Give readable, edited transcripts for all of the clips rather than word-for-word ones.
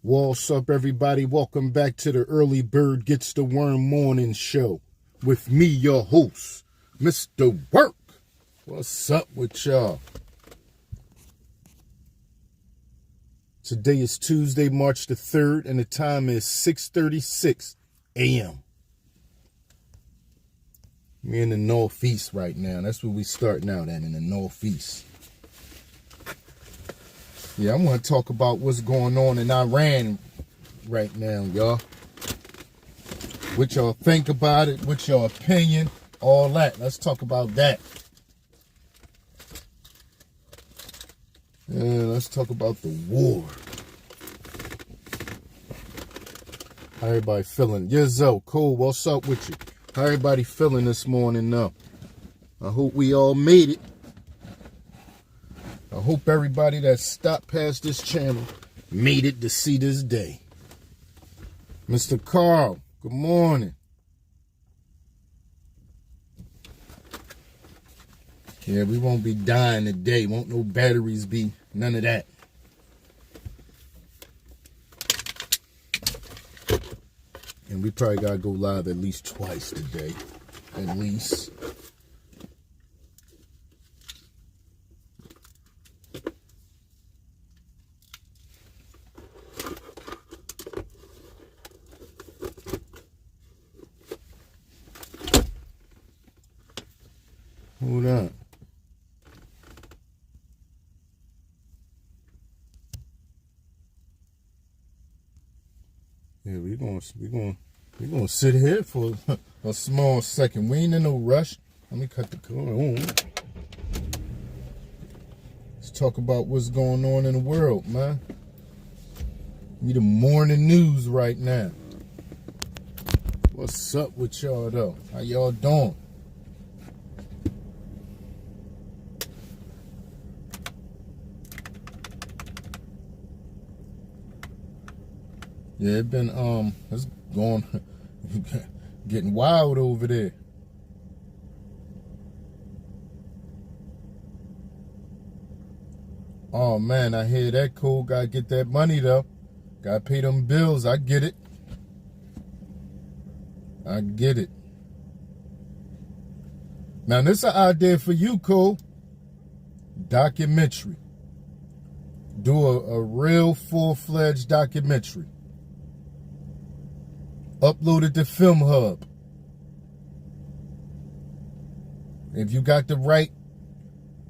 What's up, everybody? Welcome back to the Early Bird Gets the Worm Morning Show with me, your host, Mr. Work. What's up with y'all? Today is Tuesday, March the 3rd, and the time is 6:36 a.m. We're in the Northeast right now. That's where we starting out at, in the Northeast. Yeah, I'm going to talk about what's going on in Iran right now, y'all. What y'all think about it, what's your opinion, all that. Let's talk about that. Yeah, let's talk about the war. How everybody feeling? Yizzo, cool, what's up with you? How everybody feeling this morning now? I hope we all made it. I hope everybody that stopped past this channel made it to see this day. Mr. Carl, good morning. Yeah, we won't be dying today. Won't no batteries be, none of that. And we probably got to go live at least twice today. At least. Hold on. Yeah, we're gonna sit here for a small second. We ain't in no rush. Let me cut the cord on. Let's talk about what's going on in the world, man. We the morning news right now. What's up with y'all though? How y'all doing? Yeah, it's going, getting wild over there. Oh man, I hear that, cool. Gotta get that money though. Gotta pay them bills. I get it. I get it. Now this is an idea for you, Cole. Documentary. Do a real full-fledged documentary. Upload it to Film Hub. If you got the right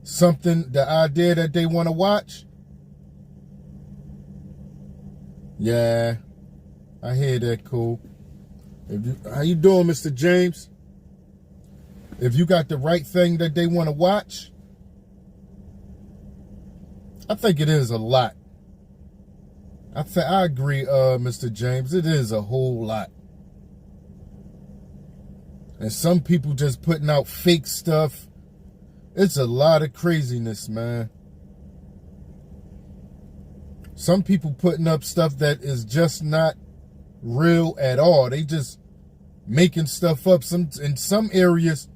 something, the idea that they want to watch. Yeah, I hear that, cool. How you doing, Mr. James? If you got the right thing that they want to watch, I think it is a lot. I agree, Mr. James. It is a whole lot. And some people just putting out fake stuff. It's a lot of craziness, man. Some people putting up stuff that is just not real at all. They just making stuff up. In some areas,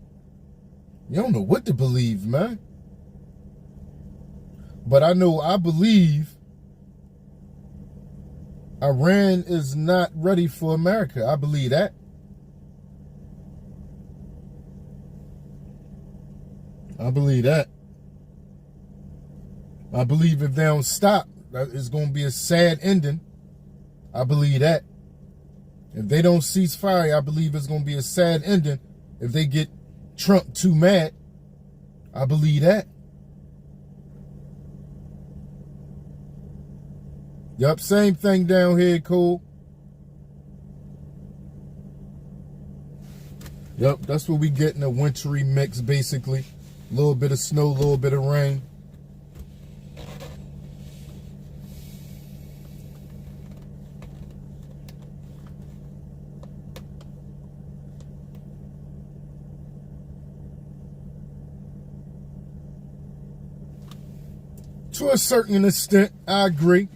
you don't know what to believe, man. But I believe Iran is not ready for America. I believe that. I believe that. I believe if they don't stop, it's going to be a sad ending. I believe that. If they don't cease fire, I believe it's going to be a sad ending. If they get Trump too mad, I believe that. Yup, same thing down here, cool. Yup, that's what we get in a wintry mix, basically. A little bit of snow, a little bit of rain. To a certain extent, I agree.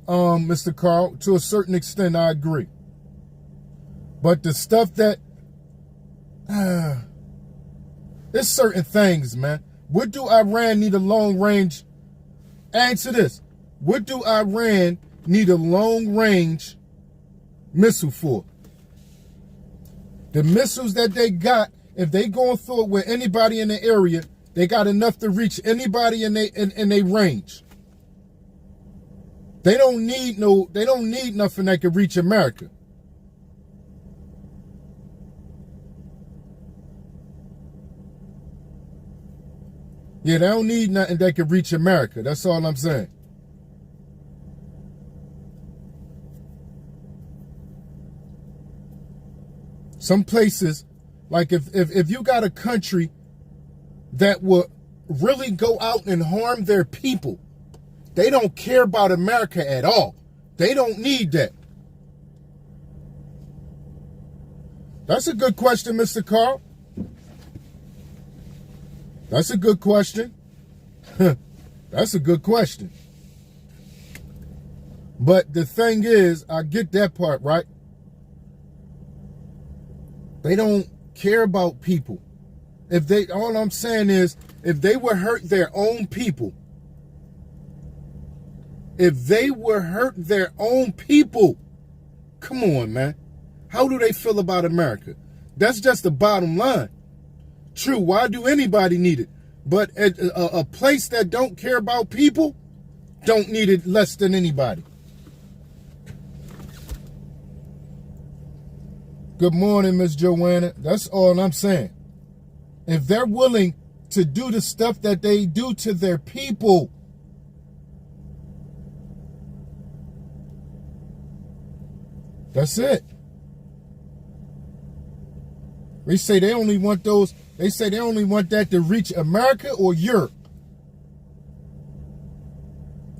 Mr. Carl, to a certain extent, I agree. But the stuff that, there's certain things, man. What do Iran need a long range? Answer this. What do Iran need a long-range missile for. The missiles that they got, if they going through it with anybody in the area, they got enough to reach anybody in their range. They don't need nothing that can reach America. Yeah, they don't need nothing that can reach America. That's all I'm saying. Some places, like if you got a country that will really go out and harm their people, they don't care about America at all. They don't need that. That's a good question, Mr. Carl. That's a good question. That's a good question. But the thing is, I get that part, right? They don't care about people. All I'm saying is, if they would hurt their own people, come on, man. How do they feel about America? That's just the bottom line. True, why do anybody need it? But a place that don't care about people don't need it less than anybody. Good morning, Miss Joanna. That's all I'm saying. If they're willing to do the stuff that they do to their people, that's it. They say they only want that to reach America or Europe.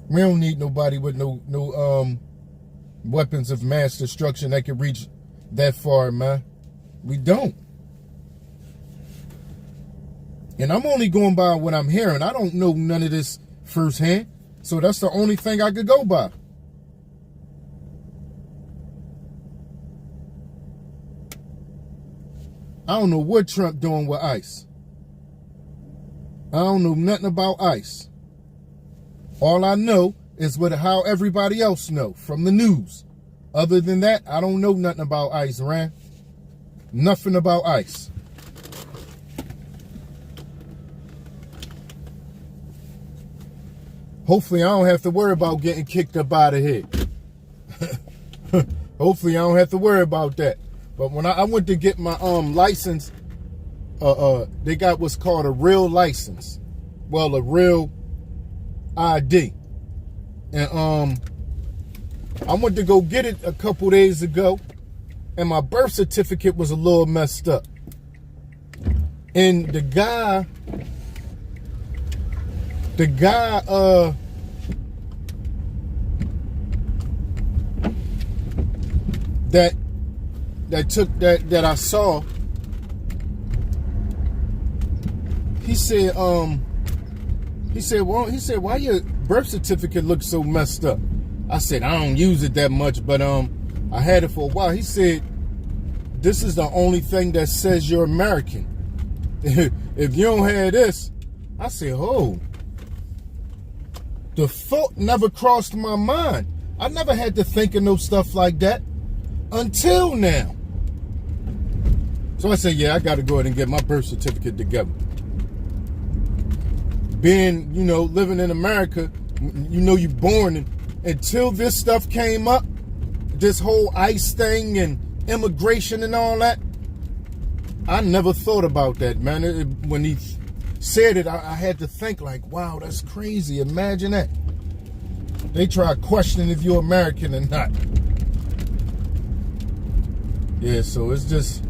We don't need nobody with no weapons of mass destruction that can reach that far, man. We don't. And I'm only going by what I'm hearing. I don't know none of this firsthand. So that's the only thing I could go by. I don't know what Trump doing with ICE. I don't know nothing about ICE. All I know is how everybody else know from the news. Other than that, I don't know nothing about ICE, Rand. Nothing about ICE. Hopefully I don't have to worry about getting kicked up out of here. Hopefully I don't have to worry about that. But when I went to get my license, they got what's called a real license. Well, a real ID. And I went to go get it a couple days ago, and my birth certificate was a little messed up. And the guy that I saw, he said, why your birth certificate looks so messed up? I said, I don't use it that much, but I had it for a while. He said, this is the only thing that says you're American. If you don't have this, I said, oh, the thought never crossed my mind. I never had to think of no stuff like that until now. So I said, yeah, I got to go ahead and get my birth certificate together. Being, living in America, you're born until this stuff came up, this whole ICE thing and immigration and all that, I never thought about that, man. When he said it, I had to think like, wow, that's crazy. Imagine that. They try questioning if you're American or not. Yeah, so it's just,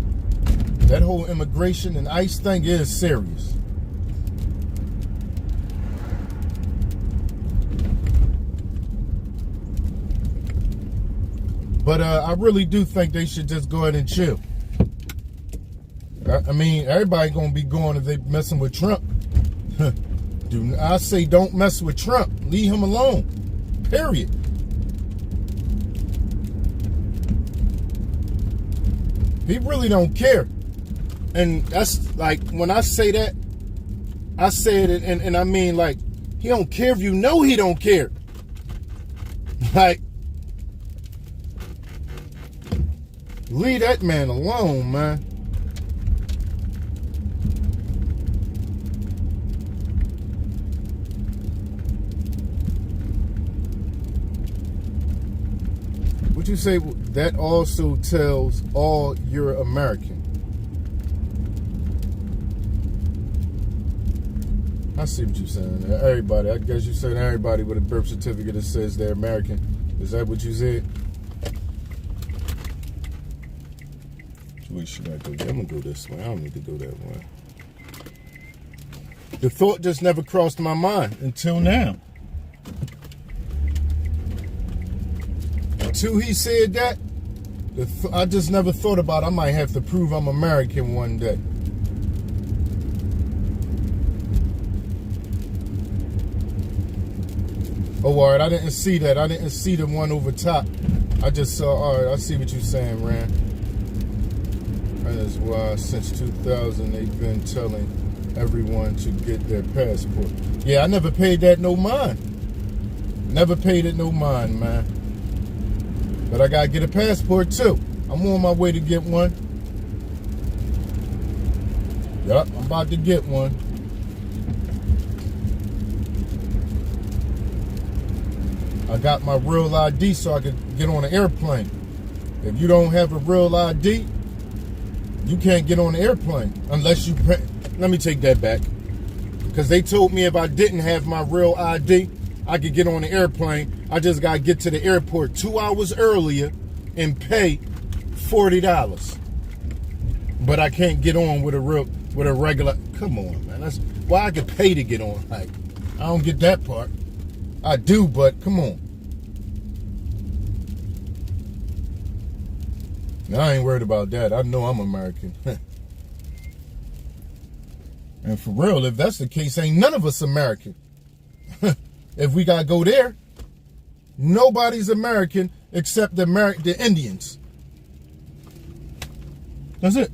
that whole immigration and ICE thing is serious. But I really do think they should just go ahead and chill. I mean, everybody gonna be going if they messing with Trump. I say don't mess with Trump. Leave him alone. Period. He really don't care. And that's like, when I say that, I say it and I mean like, he don't care if you know he don't care. Like, Leave that man alone, man. Would you say that also tells all you're American? I see what you're saying. Everybody, I guess you're saying everybody with a birth certificate that says they're American. Is that what you said? Which way should I go? I'm gonna go this way. I don't need to go that way. The thought just never crossed my mind until now. Until he said that, I just never thought about I might have to prove I'm American one day. Oh, all right, I didn't see that. I didn't see the one over top. I just saw, all right, I see what you're saying, Rand. That is why since 2000 they've been telling everyone to get their passport. Yeah, I never paid that no mind. Never paid it no mind, man. But I gotta get a passport too. I'm on my way to get one. Yup, I'm about to get one. I got my real ID so I could get on an airplane. If you don't have a real ID, you can't get on the airplane unless you pay. Let me take that back. Because they told me if I didn't have my real ID, I could get on the airplane. I just got to get to the airport 2 hours earlier and pay $40. But I can't get on with a regular. Come on, man. That's why I could pay to get on. Like, I don't get that part. I do, but come on. Now, I ain't worried about that. I know I'm American. And for real, if that's the case, ain't none of us American. If we got to go there, nobody's American except the Indians. That's it.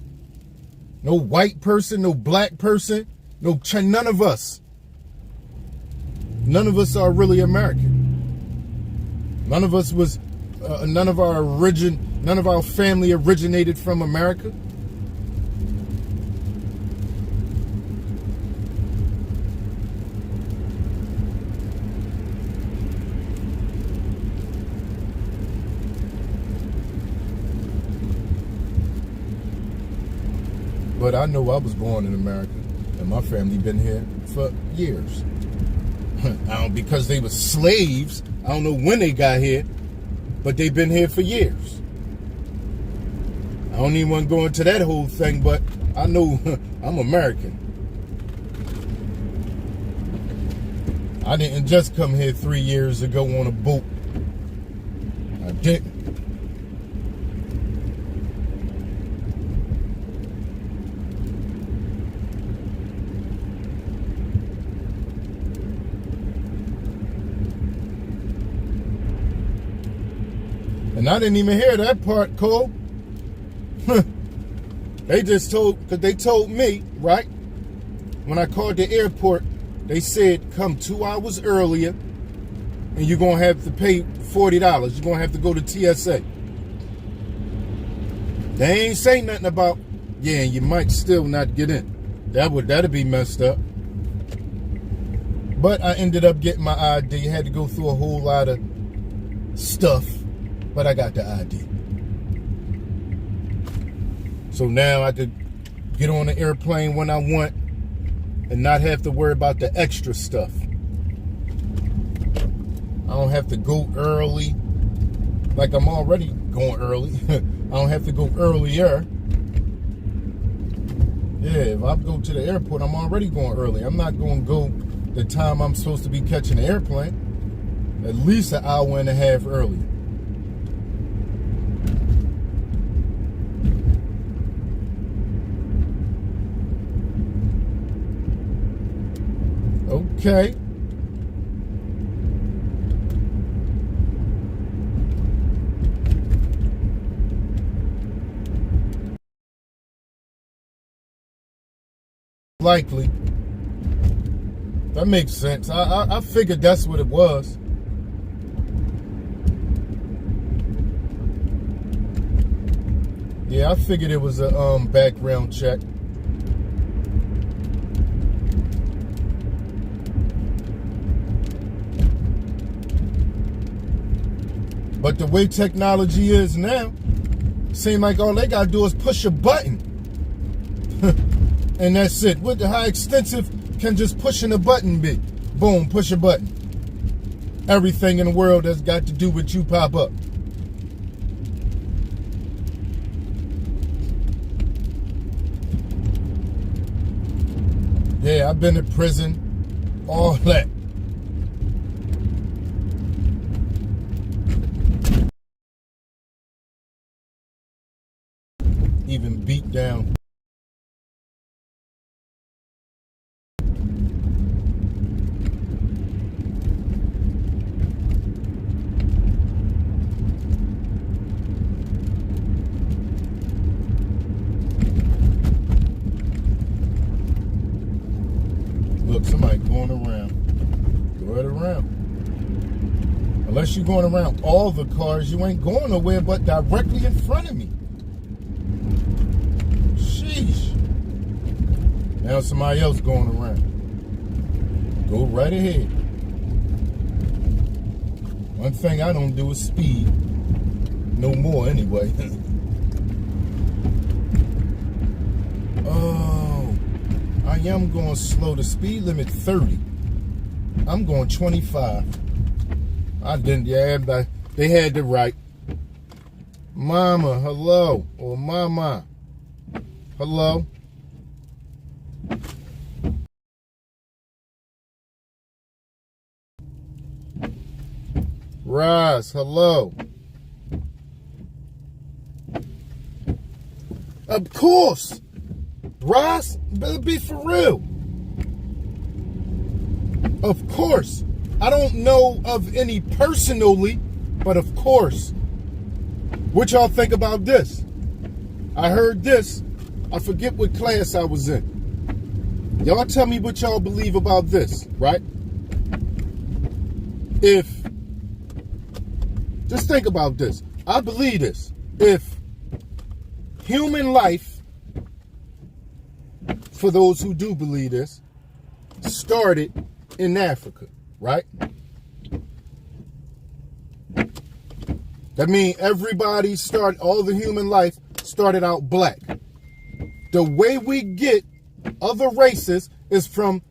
No white person, no black person, none of us. None of us are really American. None of us was, none of our family originated from America. But I know I was born in America, and my family been here for years. Because they were slaves. I don't know when they got here, but they've been here for years. I don't even want to go into that whole thing, but I know I'm American. I didn't just come here 3 years ago on a boat. I didn't. And I didn't even hear that part, Cole. They just because they told me, right? When I called the airport, they said, come 2 hours earlier and you're going to have to pay $40. You're going to have to go to TSA. They ain't say nothing about, yeah, you might still not get in. That'd be messed up. But I ended up getting my ID. Had to go through a whole lot of stuff. But I got the ID. So now I could get on the airplane when I want and not have to worry about the extra stuff. I don't have to go early. Like I'm already going early. I don't have to go earlier. Yeah, if I go to the airport, I'm already going early. I'm not going to go the time I'm supposed to be catching the airplane. At least an hour and a half early. Okay. Likely. That makes sense. I figured that's what it was. Yeah, I figured it was a background check. But the way technology is now, seem like all they gotta do is push a button. And that's it. What the how extensive can just pushing a button be? Boom, push a button. Everything in the world that's got to do with you pop up. Yeah, I've been to prison, all that. Even beat down. Look, somebody going around. Go right around. Unless you're going around all the cars, you ain't going nowhere but directly in front of me. Sheesh. Now somebody else going around. Go right ahead. One thing I don't do is speed. No more anyway. Oh, I am going slow. The speed limit 30. I'm going 25. I didn't, yeah, but they had the right. Mama, hello. Or mama, hello. Rise, hello. Of course. Rise, better be for real. Of course. I don't know of any personally, but of course. What y'all think about this? I heard this. I forget what class I was in. Y'all tell me what y'all believe about this, right? Just think about this. I believe this. If human life, for those who do believe this, started in Africa, right? That means everybody all the human life started out black. The way we get other races is from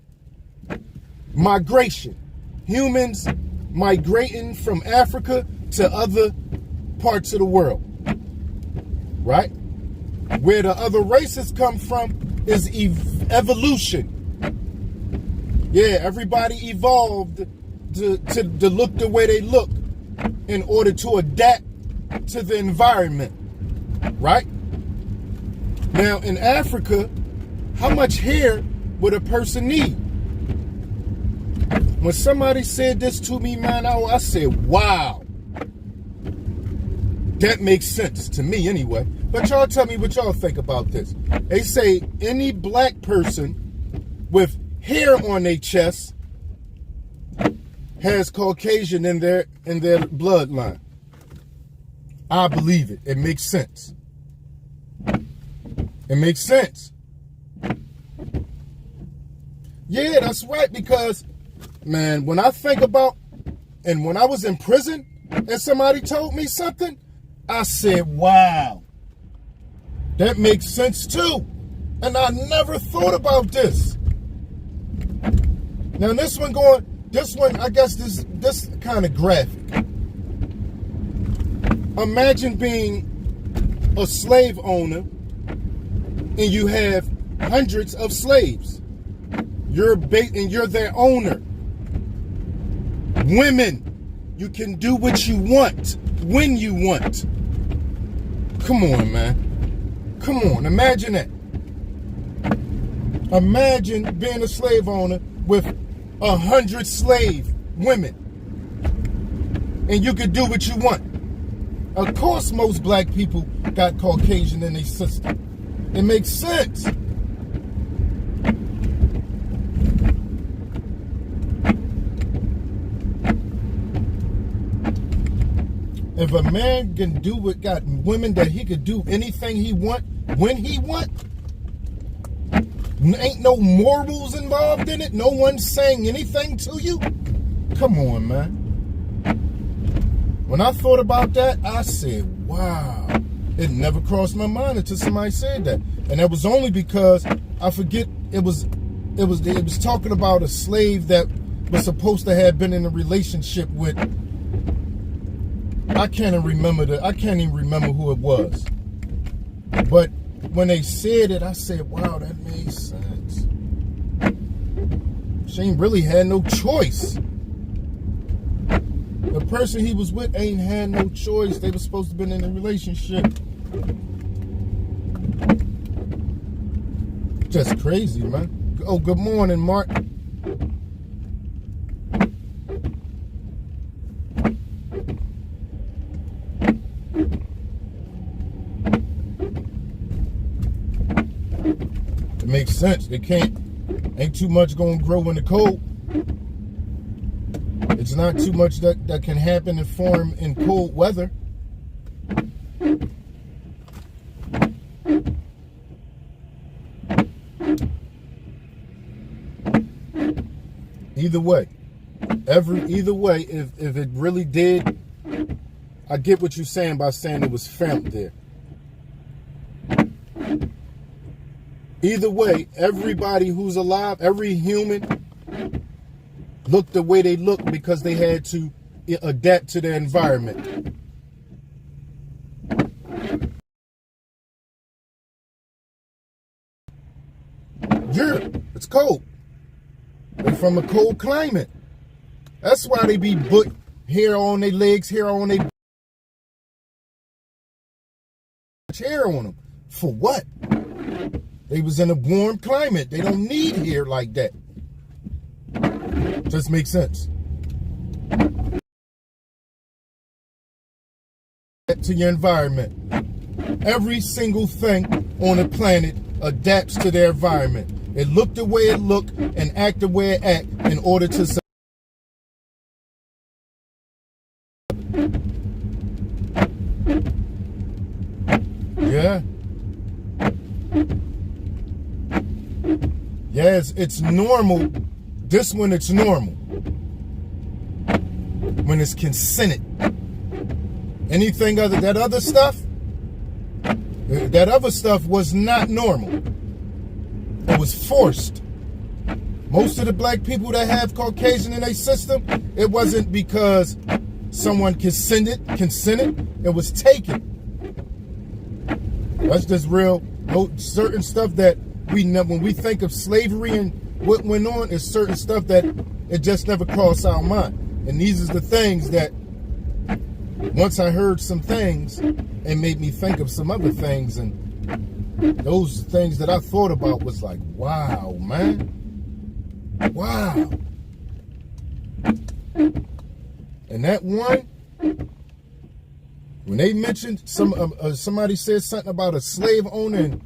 migration. Humans migrating from Africa to other parts of the world, right? Where the other races come from is evolution. Yeah, everybody evolved to look the way they look in order to adapt to the environment, right? Now, in Africa, how much hair would a person need? When somebody said this to me, man, I said, wow. That makes sense to me anyway. But y'all tell me what y'all think about this. They say any black person with hair on their chest has Caucasian in their bloodline. I believe it. It makes sense. It makes sense. Yeah, that's right, because, man, when I think about, and when I was in prison and somebody told me something, I said, wow, that makes sense too. And I never thought about this. Now this one, I guess this kind of graphic. Imagine being a slave owner and you have hundreds of slaves. You're their owner. Women, you can do what you want when you want. Come on, man. Come on, imagine that. Imagine being a slave owner with 100 slave women. And you could do what you want. Of course, most black people got Caucasian in their system. It makes sense. If a man can do what got women that he could do anything he want when he want, ain't no morals involved in it. No one's saying anything to you. Come on, man. When I thought about that, I said, wow. It never crossed my mind until somebody said that. And that was only because I forget it was talking about a slave that was supposed to have been in a relationship with, I can't even remember who it was. But when they said it, I said, wow, that made sense. She ain't really had no choice. The person he was with ain't had no choice. They were supposed to have been in a relationship. Just crazy, man. Oh, good morning, Mark. It makes sense. Ain't too much gonna grow in the cold. It's not too much that can happen and form in cold weather. Either way, if it really did, I get what you're saying by saying it was found there. Either way, everybody who's alive, every human, look the way they look because they had to adapt to their environment. Europe, it's cold. They're from a cold climate. That's why they be put hair on their legs, hair on their hair on them. For what? They was in a warm climate. They don't need hair like that. Just makes sense. To your environment. Every single thing on the planet adapts to their environment. It look the way it look and act the way it act in order to survive. Yeah. Yes, it's normal. This one, it's normal. When it's consented. Anything other, that other stuff was not normal. It was forced. Most of the black people that have Caucasian in their system, it wasn't because someone consented. It was taken. That's just real. Certain stuff that when we think of slavery and what went on, is certain stuff that it just never crossed our mind. And these are the things that once I heard some things, it made me think of some other things, and those things that I thought about was like, wow, man. Wow. And that one, when they mentioned somebody said something about a slave owner and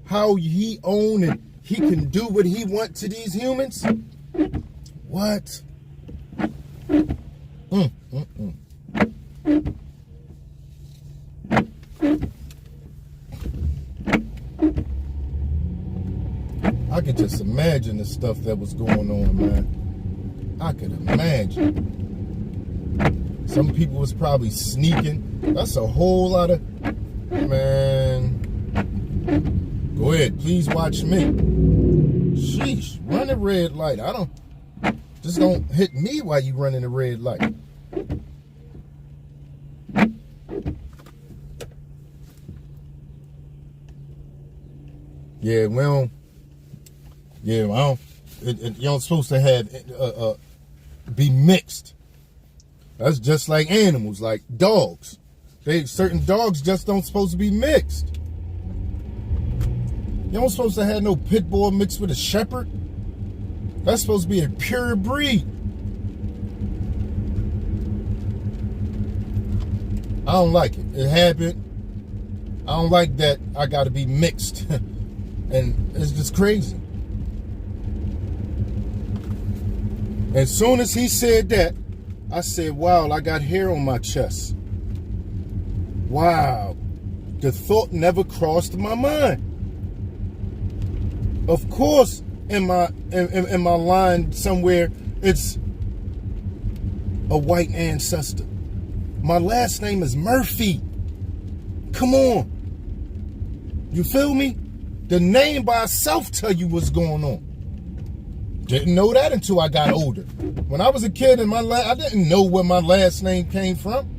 how he owned and he can do what he wants to these humans. What? I could just imagine the stuff that was going on, man. I could imagine. Some people was probably sneaking. That's a whole lot of, man. Go ahead, please watch me. Sheesh, run a red light. Just don't hit me while you running a red light. Yeah, well, you don't supposed to have be mixed. That's just like animals, like dogs. Certain dogs just don't supposed to be mixed. You don't supposed to have no pit bull mixed with a shepherd. That's supposed to be a pure breed. I don't like it. It happened. I don't like that I got to be mixed. And it's just crazy. As soon as he said that, I said, wow, I got hair on my chest. Wow. The thought never crossed my mind. Of course, in my line somewhere, it's a white ancestor. My last name is Murphy. Come on. You feel me? The name by itself tell you what's going on. Didn't know that until I got older. When I was a kid, I didn't know where my last name came from.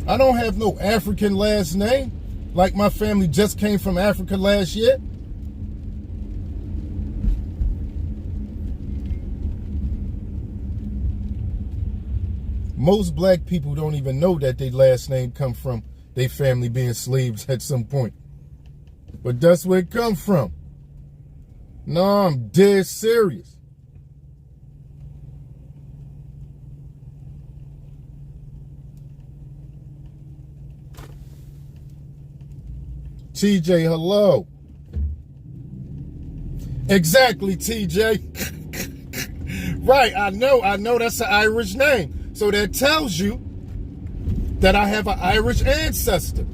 I don't have no African last name, like my family just came from Africa last year. Most black people don't even know that their last name come from their family being slaves at some point. But that's where it come from. No, I'm dead serious. TJ, hello. Exactly, TJ. Right, I know that's an Irish name. So that tells you that I have an Irish ancestor.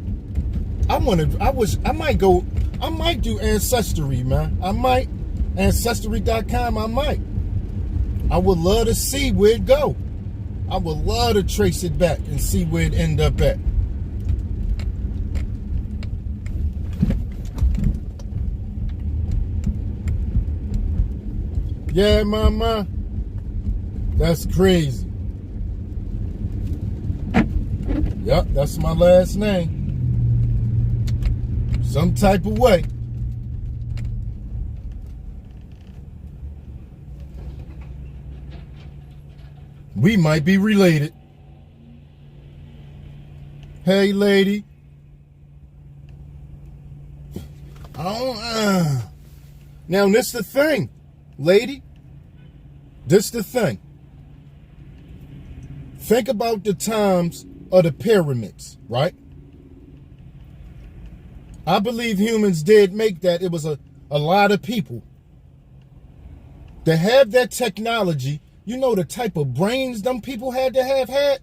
I might do Ancestry, man. I might. Ancestry.com, I might. I would love to see where it go. I would love to trace it back and see where it end up at. Yeah, mama. That's crazy. Yep, that's my last name. Some type of way. We might be related. Hey, lady. Now, this the thing, lady. This the thing. Think about the times of the pyramids, right? I believe humans did make that. It was a lot of people. To have that technology, you know the type of brains them people had to have had?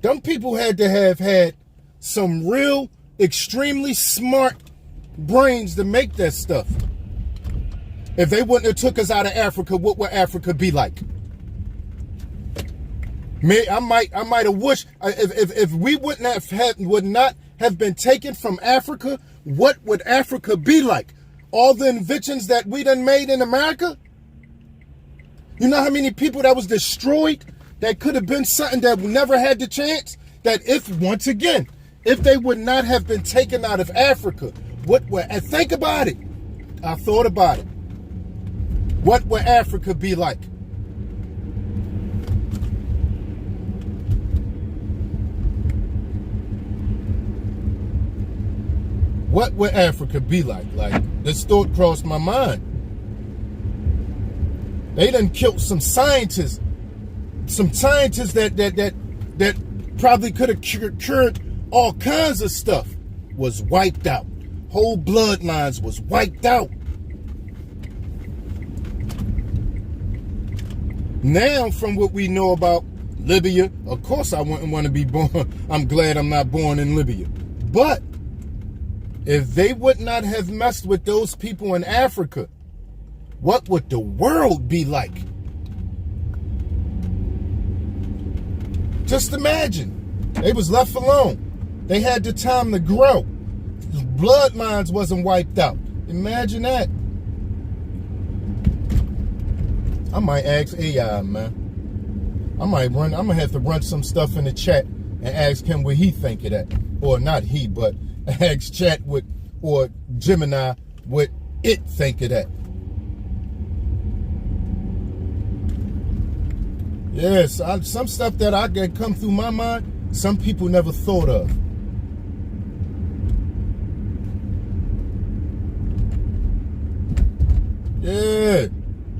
Them people had to have had some real, extremely smart brains to make that stuff. If they wouldn't have took us out of Africa, what would Africa be like? I might have wished if we would not have been taken from Africa, what would Africa be like? All the inventions that we done made in America? You know how many people that was destroyed that could have been something that never had the chance? That if they would not have been taken out of Africa, and think about it. I thought about it. What would Africa be like? What would Africa be like? Like, this thought crossed my mind. They done killed some scientists that probably could have cured all kinds of stuff. Was wiped out. Whole bloodlines was wiped out. Now, from what we know about Libya, of course I wouldn't want to be born. I'm glad I'm not born in Libya. But if they would not have messed with those people in Africa, what would the world be like? Just imagine. They was left alone. They had the time to grow. Bloodlines wasn't wiped out. Imagine that. I might ask AI, man. I'm gonna have to run some stuff in the chat and ask him what he think of that. Or not he, but ask chat or Gemini what it think of that. Yes, some stuff that come through my mind, some people never thought of. Yeah,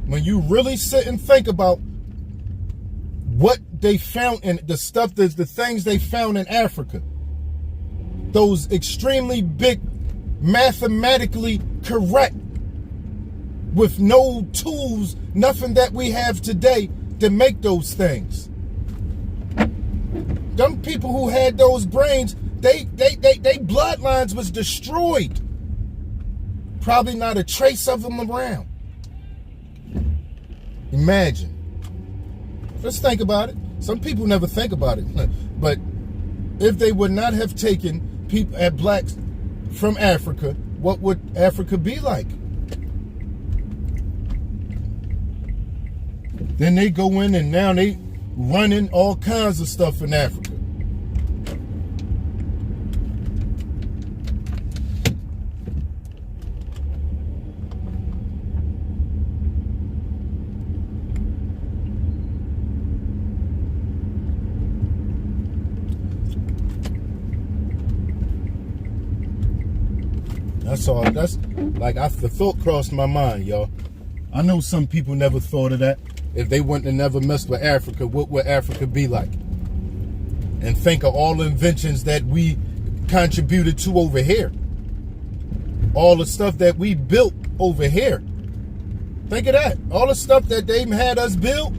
when you really sit and think about what they found in the things they found in Africa, those extremely big, mathematically correct, with no tools, nothing that we have today to make those things. Them people who had those brains, they bloodlines was destroyed. Probably not a trace of them around. Imagine. Just think about it. Some people never think about it. But if they would not have taken people blacks from Africa, what would Africa be like? Then they go in and now they running all kinds of stuff in Africa. That's all. That's like the thought crossed my mind, y'all. I know some people never thought of that. If they wouldn't have never messed with Africa, what would Africa be like? And think of all the inventions that we contributed to over here. All the stuff that we built over here. Think of that. All the stuff that they had us build,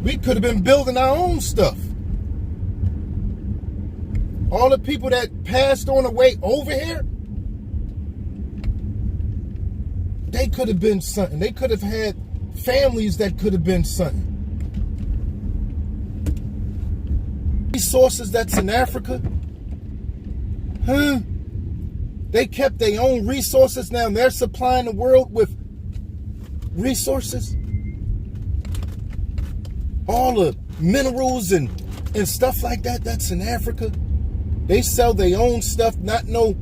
we could have been building our own stuff. All the people that passed on away over here, they could have been something. They could have had families that could have been something. Resources that's in Africa, they kept their own resources. Now they're supplying the world with resources. All the minerals and stuff like that, that's in Africa. They sell their own stuff, not no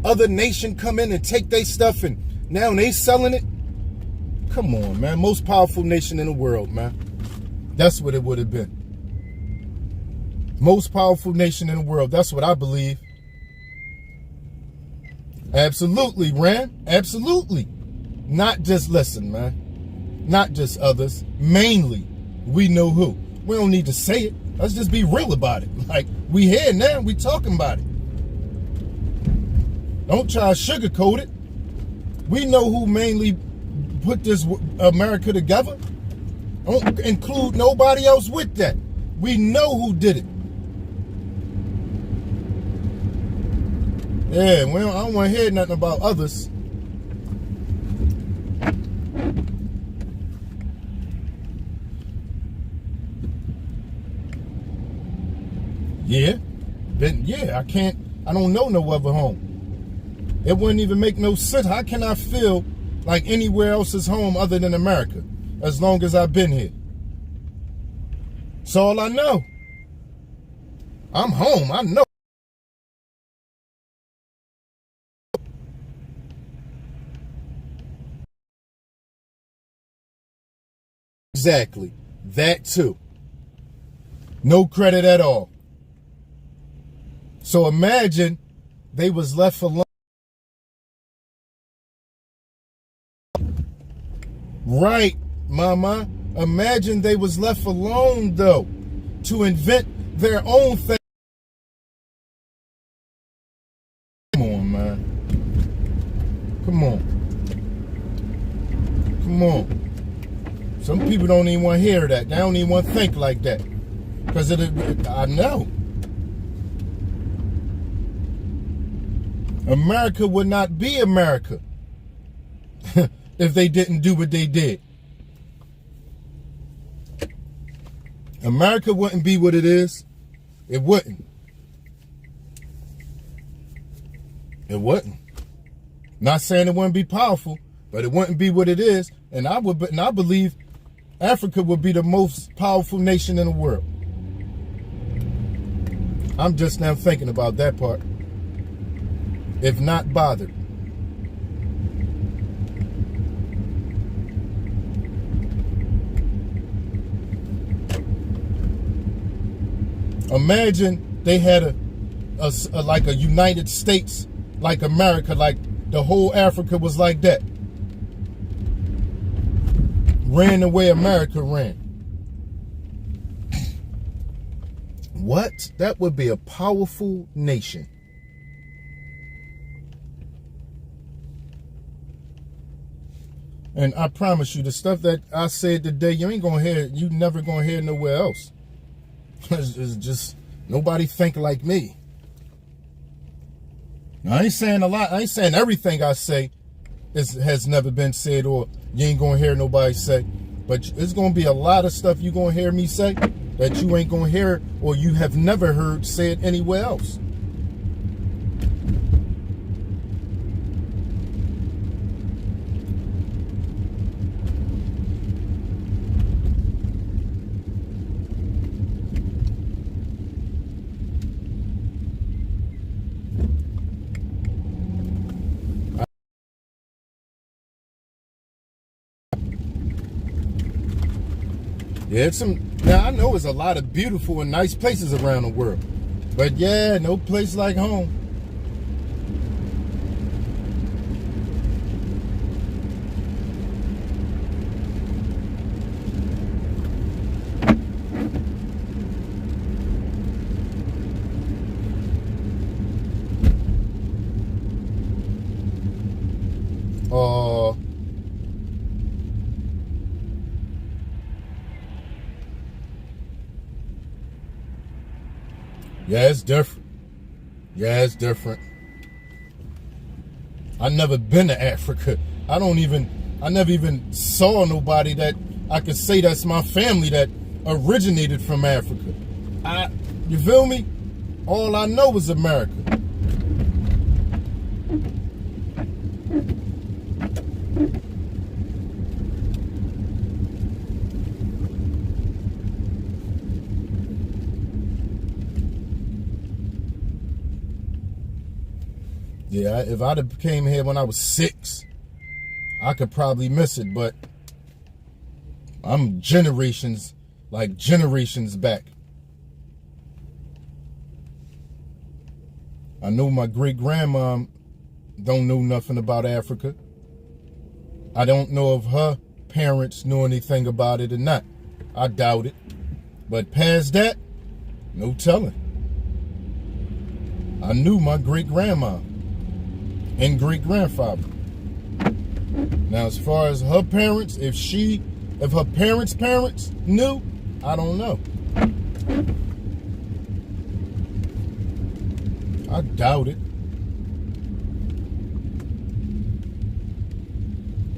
other nation come in and take their stuff and now they selling it. Come on, man. Most powerful nation in the world, man. That's what it would have been. Most powerful nation in the world. That's what I believe. Absolutely, Rand. Absolutely. Not just, listen, man. Not just others. Mainly, we know who. We don't need to say it. Let's just be real about it. Like, we here now. We talking about it. Don't try to sugarcoat it. We know who mainly put this America together. Don't include nobody else with that. We know who did it. Yeah, well, I don't want to hear nothing about others. Yeah, I don't know no other home. It wouldn't even make no sense. How can I feel like anywhere else is home other than America as long as I've been here? That's all I know. I'm home, I know. Exactly. That too. No credit at all. So imagine they was left alone. Right, mama. Imagine they was left alone, though, to invent their own thing. Come on, man. Come on. Come on. Some people don't even want to hear that. They don't even want to think like that. Because I know. America would not be America if they didn't do what they did. America wouldn't be what it is. It wouldn't. It wouldn't. Not saying it wouldn't be powerful, but it wouldn't be what it is. And I believe Africa would be the most powerful nation in the world. I'm just now thinking about that part. If not bothered. Imagine they had a like a United States, like America, like the whole Africa was like that. Ran the way America ran. What? That would be a powerful nation. And I promise you, the stuff that I said today, you never gonna hear nowhere else. It's just nobody think like me. Now, I ain't saying a lot. I ain't saying everything I say has never been said or you ain't gonna hear nobody say. But it's gonna be a lot of stuff you gonna hear me say that you ain't gonna hear or you have never heard said anywhere else. Yeah, now I know there's a lot of beautiful and nice places around the world, but yeah, no place like home. Yeah, it's different. Yeah, it's different. I never been to Africa. I never even saw nobody that I could say that's my family that originated from Africa. You feel me? All I know is America. Yeah, if I'd have came here when I was 6, I could probably miss it, but I'm generations back. I know my great-grandma don't know nothing about Africa. I don't know if her parents know anything about it or not. I doubt it. But past that, no telling. I knew my great-grandma and great-grandfather. Now, as far as her parents, if her parents knew, I don't know. I doubt it.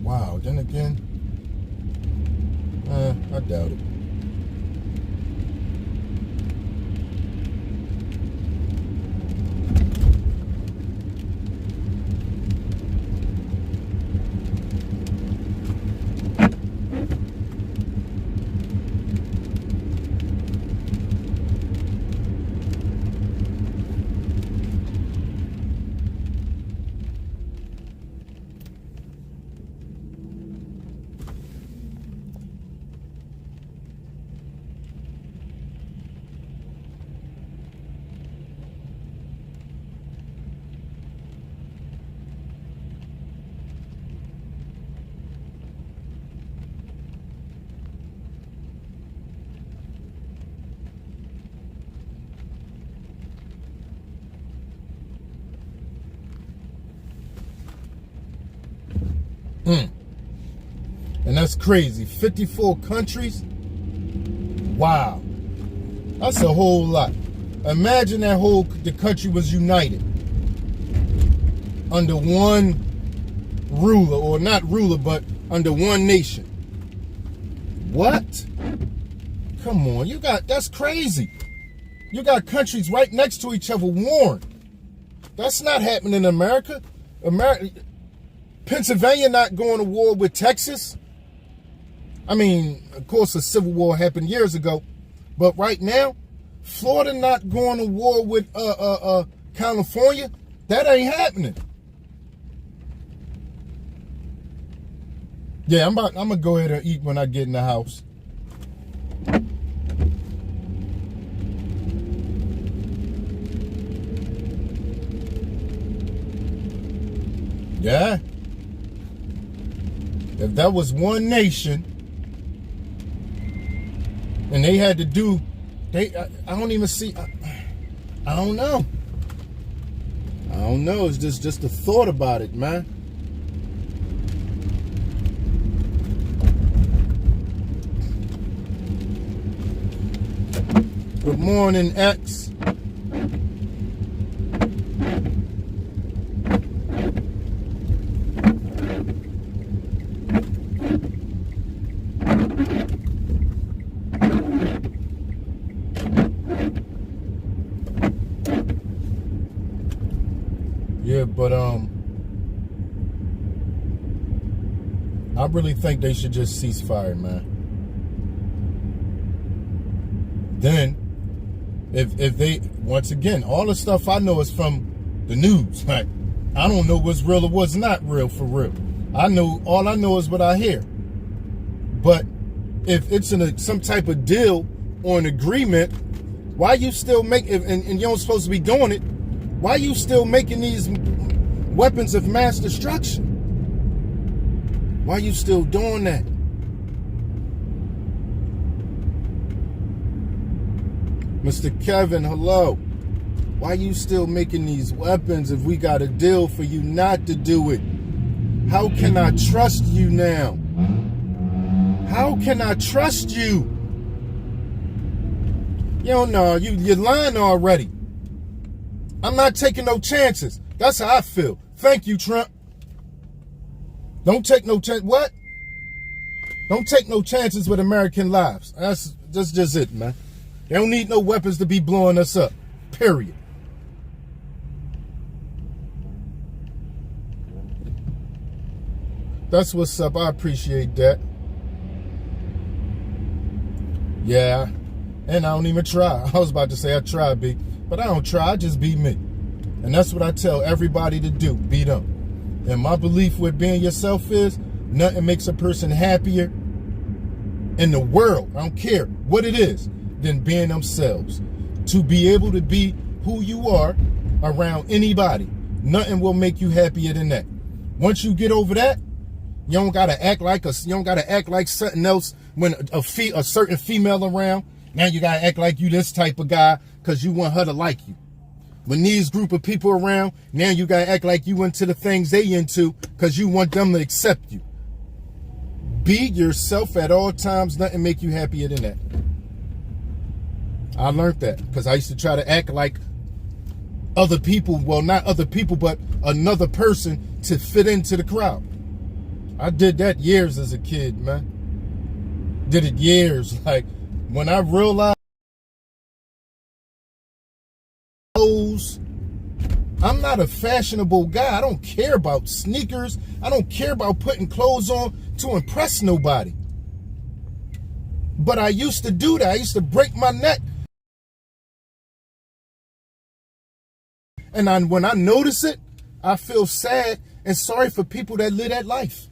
Wow, then again, I doubt it. And that's crazy. 54 countries? Wow. That's a whole lot. Imagine the country was united under one ruler, or not ruler, but under one nation. What? Come on, that's crazy. You got countries right next to each other warring. That's not happening in America. Pennsylvania not going to war with Texas. I mean, of course, a civil war happened years ago, but right now, Florida not going to war with California. That ain't happening. Yeah, I'm gonna go ahead and eat when I get in the house. Yeah. If that was one nation, and they had to do, I don't even see, I don't know. I don't know. It's just the thought about it, man. Good morning, X. Yeah, but I really think they should just cease fire, man. Then, if they, once again, all the stuff I know is from the news. Like, I don't know what's real or what's not real for real. All I know is what I hear. But if it's in some type of deal or an agreement, why you still and you don't supposed to be doing it, why you still making these weapons of mass destruction? Why you still doing that? Mr. Kevin, hello. Why you still making these weapons if we got a deal for you not to do it? How can I trust you now? How can I trust you? You don't know, you're lying already. I'm not taking no chances. That's how I feel. Thank you, Trump. Don't take no chance. What? Don't take no chances with American lives. That's just it, man. They don't need no weapons to be blowing us up. Period. That's what's up. I appreciate that. Yeah. And I don't even try. I was about to say I try, B. But I don't try. I just be me. And that's what I tell everybody to do. Be them. And my belief with being yourself is nothing makes a person happier in the world, I don't care what it is, than being themselves. To be able to be who you are around anybody, nothing will make you happier than that. Once you get over that, you don't gotta act like something else when a certain female around. Now you gotta act like you this type of guy because you want her to like you. When these group of people around, now you gotta act like you into the things they into because you want them to accept you. Be yourself at all times. Nothing make you happier than that. I learned that because I used to try to act like other people. Well, not other people, but another person to fit into the crowd. I did that years as a kid, man. Did it years. Like when I realized I'm not a fashionable guy. I don't care about sneakers. I don't care about putting clothes on to impress nobody. But I used to do that. I used to break my neck. And when I notice it, I feel sad and sorry for people that live that life.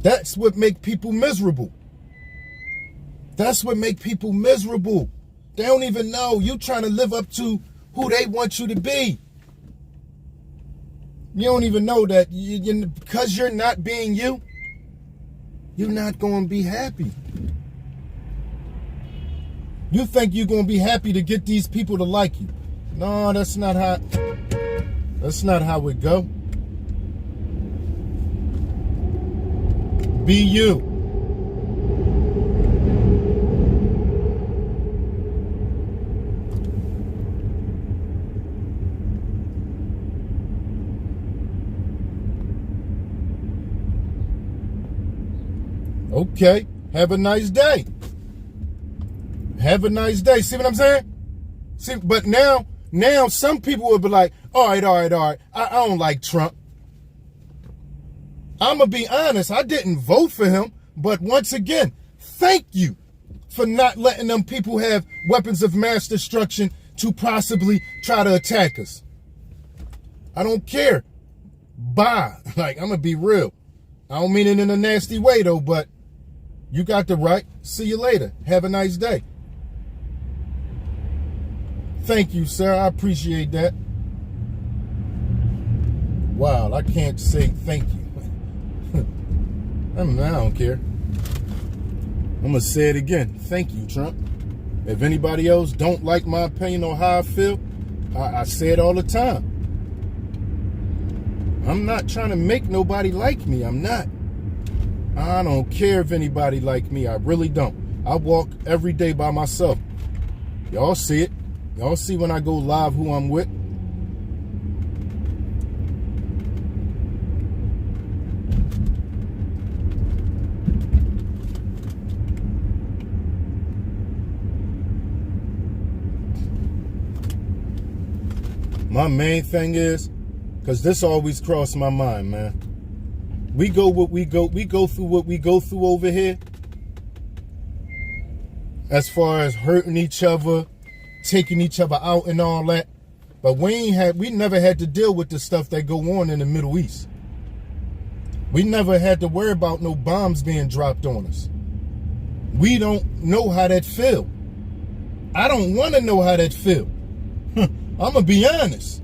That's what make people miserable. That's what make people miserable. They don't even know you trying to live up to who they want you to be. You don't even know that because you're not being you, you're not going to be happy. You think you're going to be happy to get these people to like you. No, that's not how it go. Be you. Okay, have a nice day. Have a nice day. See what I'm saying? See, but now some people will be like, all right. I don't like Trump. I'm going to be honest. I didn't vote for him. But once again, thank you for not letting them people have weapons of mass destruction to possibly try to attack us. I don't care. Bye. Like, I'm going to be real. I don't mean it in a nasty way, though, but you got the right. See you later. Have a nice day. Thank you, sir. I appreciate that. Wow, I can't say thank you. I don't care. I'm going to say it again. Thank you, Trump. If anybody else don't like my opinion or how I feel, I say it all the time. I'm not trying to make nobody like me. I'm not. I don't care if anybody like me. I really don't. I walk every day by myself. Y'all see it. Y'all see when I go live who I'm with. My main thing is, because this always crossed my mind, man. We go through what we go through over here. As far as hurting each other, taking each other out and all that. But we never had to deal with the stuff that go on in the Middle East. We never had to worry about no bombs being dropped on us. We don't know how that feel. I don't want to know how that feel. I'm going to be honest.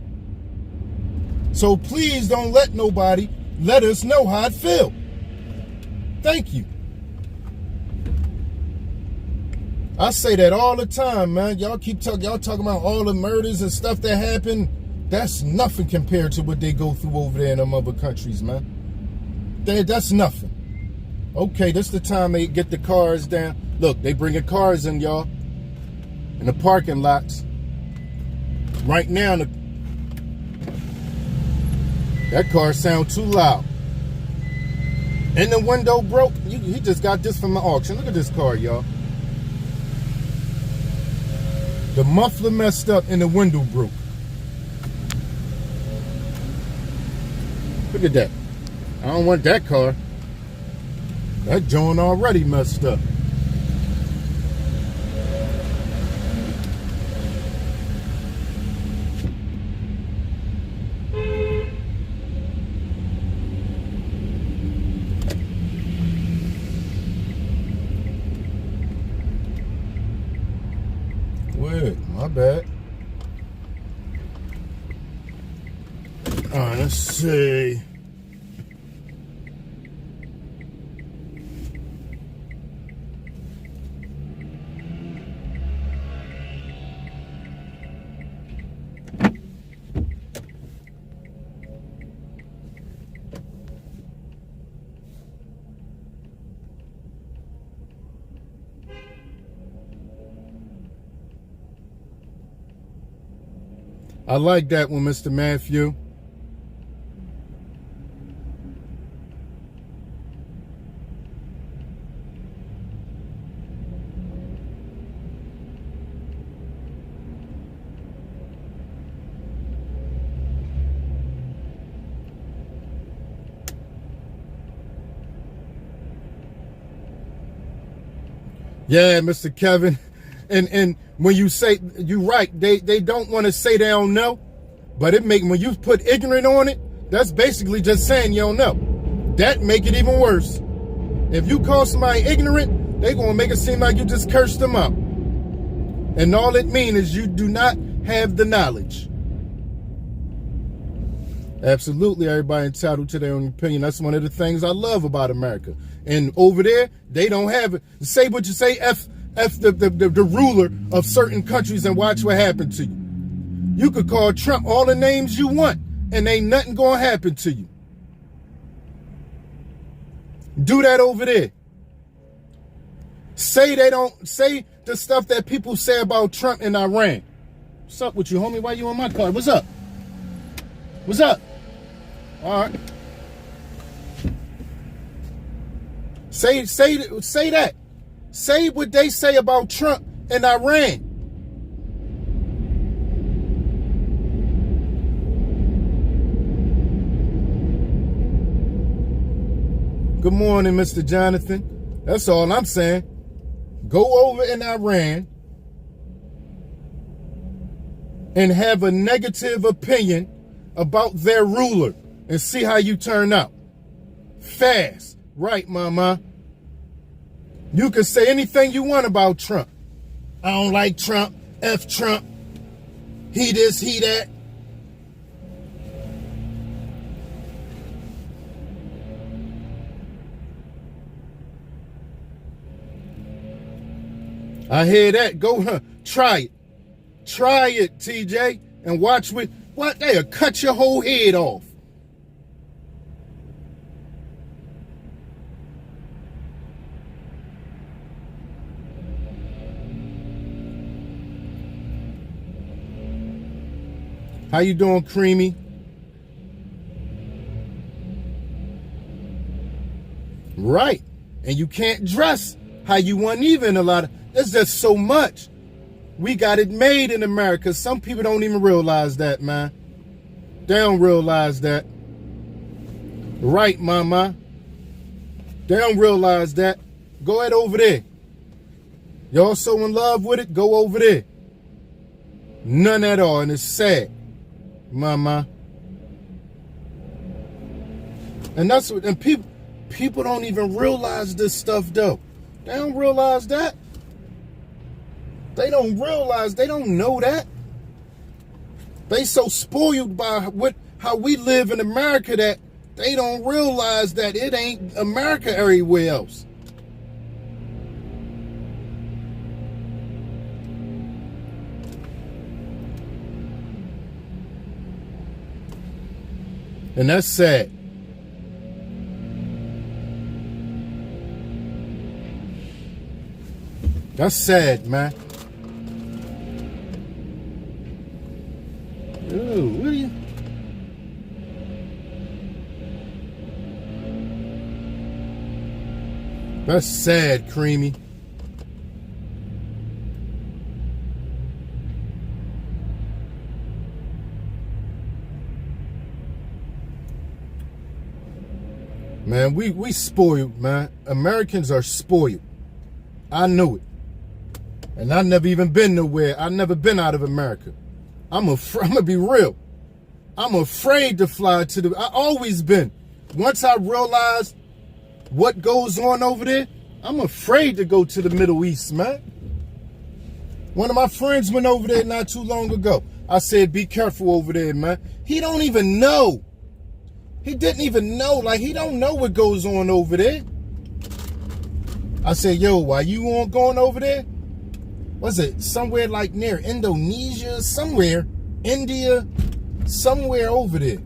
So please don't let nobody let us know how it feel. Thank you. I say that all the time, man. Y'all talking about all the murders and stuff that happen. That's nothing compared to what they go through over there in them other countries, man. That's nothing. Okay, this the time they get the cars down. Look, they bringing cars in, y'all, in the parking lots. Right now, that car sound too loud. And the window broke. He just got this from the auction. Look at this car, y'all. The muffler messed up and the window broke. Look at that. I don't want that car. That joint already messed up. Wait, my bad. All right, let's see. I like that one, Mr. Matthew. Yeah, Mr. Kevin. And when you say, you're right, they don't want to say they don't know, but when you put ignorant on it, that's basically just saying you don't know. That make it even worse. If you call somebody ignorant, they gonna make it seem like you just cursed them out. And all it means is you do not have the knowledge. Absolutely, everybody entitled to their own opinion. That's one of the things I love about America. And over there, they don't have it. Say what you say, F the ruler of certain countries and watch what happens to you. You could call Trump all the names you want and ain't nothing gonna happen to you. Do that over there. Say the stuff that people say about Trump and Iran. What's up with you, homie? Why you on my car? What's up? What's up? All right. Say that. Say what they say about Trump and Iran. Good morning, Mr. Jonathan. That's all I'm saying. Go over in Iran and have a negative opinion about their ruler and see how you turn out. Fast. Right, mama. You can say anything you want about Trump. I don't like Trump. F Trump. He this, he that. I hear that. Go, try it. Try it, TJ, and watch what they'll cut your whole head off. How you doing, Creamy? Right. And you can't dress how you want even a lot of, there's just so much. We got it made in America. Some people don't even realize that, man. They don't realize that. Right, mama. They don't realize that. Go ahead over there. Y'all so in love with it, go over there. None at all, and it's sad, mama. And that's what, and people don't even realize this stuff, though. They don't realize that. They don't realize, they don't know that. They so spoiled by how we live in America that they don't realize that it ain't America everywhere else. And that's sad. That's sad, man. Ooh, what are you? That's sad, Creamy. Man, we spoiled, man. Americans are spoiled. I knew it. And I never even been nowhere. I never been out of America. I'm gonna be real. I'm afraid to fly to I always been. Once I realized what goes on over there, I'm afraid to go to the Middle East, man. One of my friends went over there not too long ago. I said, be careful over there, man. He don't even know. He didn't even know. Like, he don't know what goes on over there. I said, yo, why you going over there? Was it somewhere like near Indonesia, somewhere, India, somewhere over there?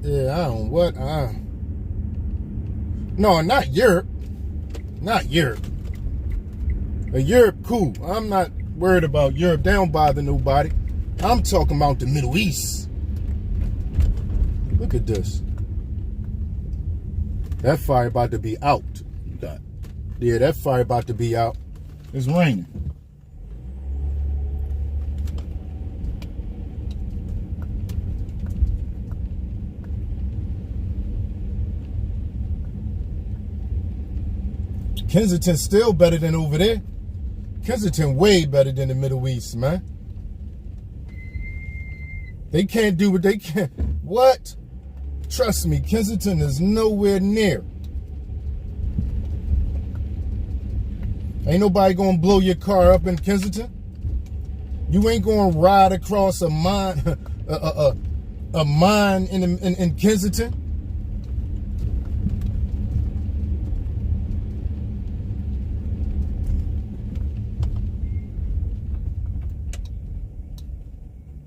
Yeah, I don't what. No, not Europe. Not Europe. Europe, cool. I'm not worried about Europe. They don't bother nobody. I'm talking about the Middle East. Look at this. That fire about to be out. Yeah, that fire about to be out. It's raining. Kensington's still better than over there. Kensington way better than the Middle East, man. They can't do what they can. What? Trust me, Kensington is nowhere near. Ain't nobody gonna blow your car up in Kensington. You ain't gonna ride across a mine, a mine in Kensington.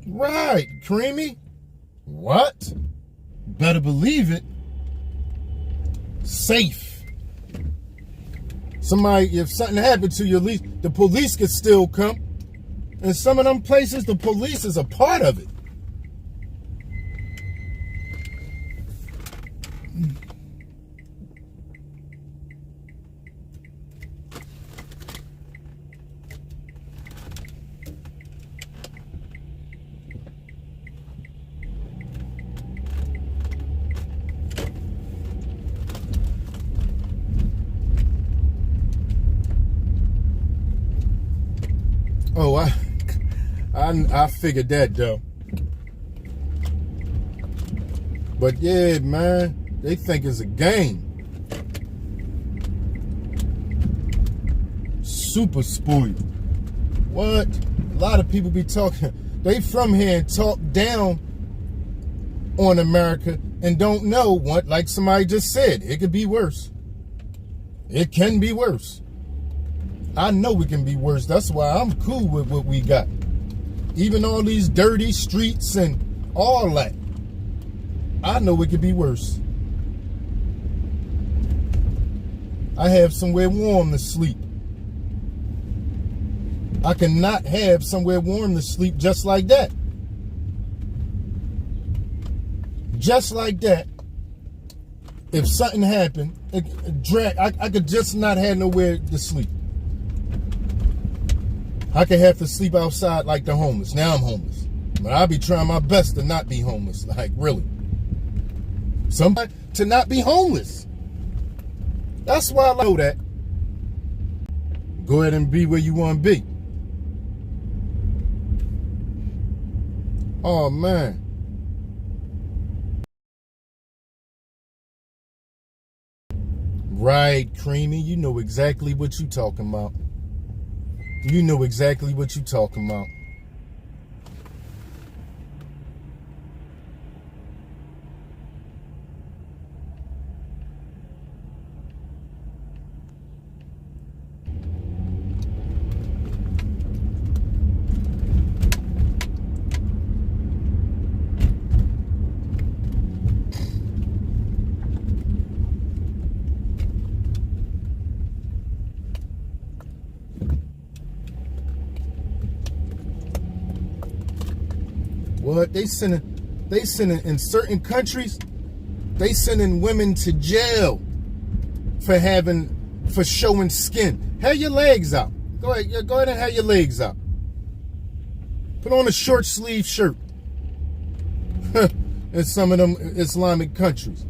Right, Creamy. What? Better believe it. Safe. Somebody, if something happened to you, at least the police could still come. And some of them places, the police is a part of it. Oh, I figured that though. But yeah, man, they think it's a game. Super spoiled. What? A lot of people be talking. They from here and talk down on America and don't know what, like somebody just said, it could be worse. It can be worse. I know it can be worse. That's why I'm cool with what we got. Even all these dirty streets and all that. I know it could be worse. I have somewhere warm to sleep. I cannot have somewhere warm to sleep just like that. Just like that. If something happened, I could just not have nowhere to sleep. I could have to sleep outside like the homeless. Now I'm homeless. But I'll be trying my best to not be homeless. Like, really. Somebody to not be homeless. That's why I know that. Go ahead and be where you want to be. Oh, man. Right, Creamy. You know exactly what you talking about. You know exactly what you talking about. What they sending in certain countries, they sending women to jail for showing skin. Have your legs out. Go ahead and have your legs out. Put on a short sleeve shirt. In some of them Islamic countries.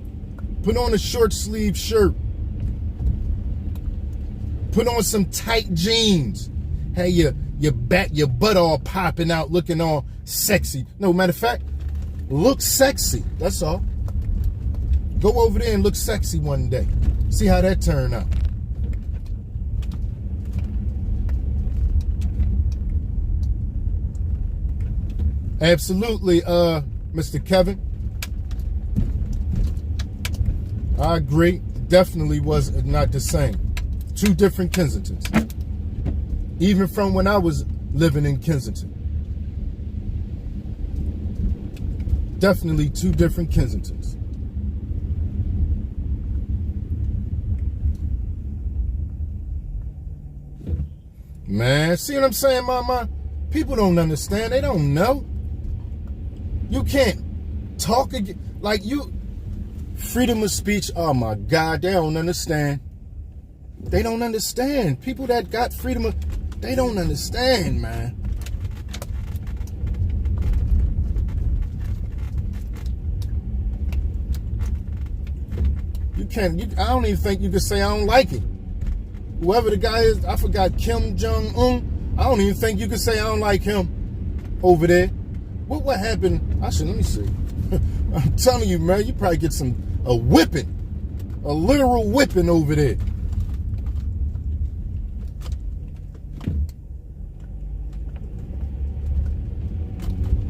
Put on a short sleeve shirt. Put on some tight jeans. Have your butt all popping out, looking all sexy. No, matter of fact, look sexy. That's all. Go over there and look sexy one day. See how that turned out. Absolutely, Mr. Kevin. I agree. Definitely was not the same. Two different Kensingtons. Even from when I was living in Kensington. Definitely two different Kensingtons. Man, see what I'm saying, Mama? People don't understand. They don't know. You can't talk again. Like you, freedom of speech, oh my God, they don't understand. They don't understand. People that got freedom of, they don't understand, man. I don't even think you could say I don't like it. Whoever the guy is, I forgot, Kim Jong-un. I don't even think you could say I don't like him over there. What happened? Let me see. I'm telling you, man, you probably get a whipping, a literal whipping over there.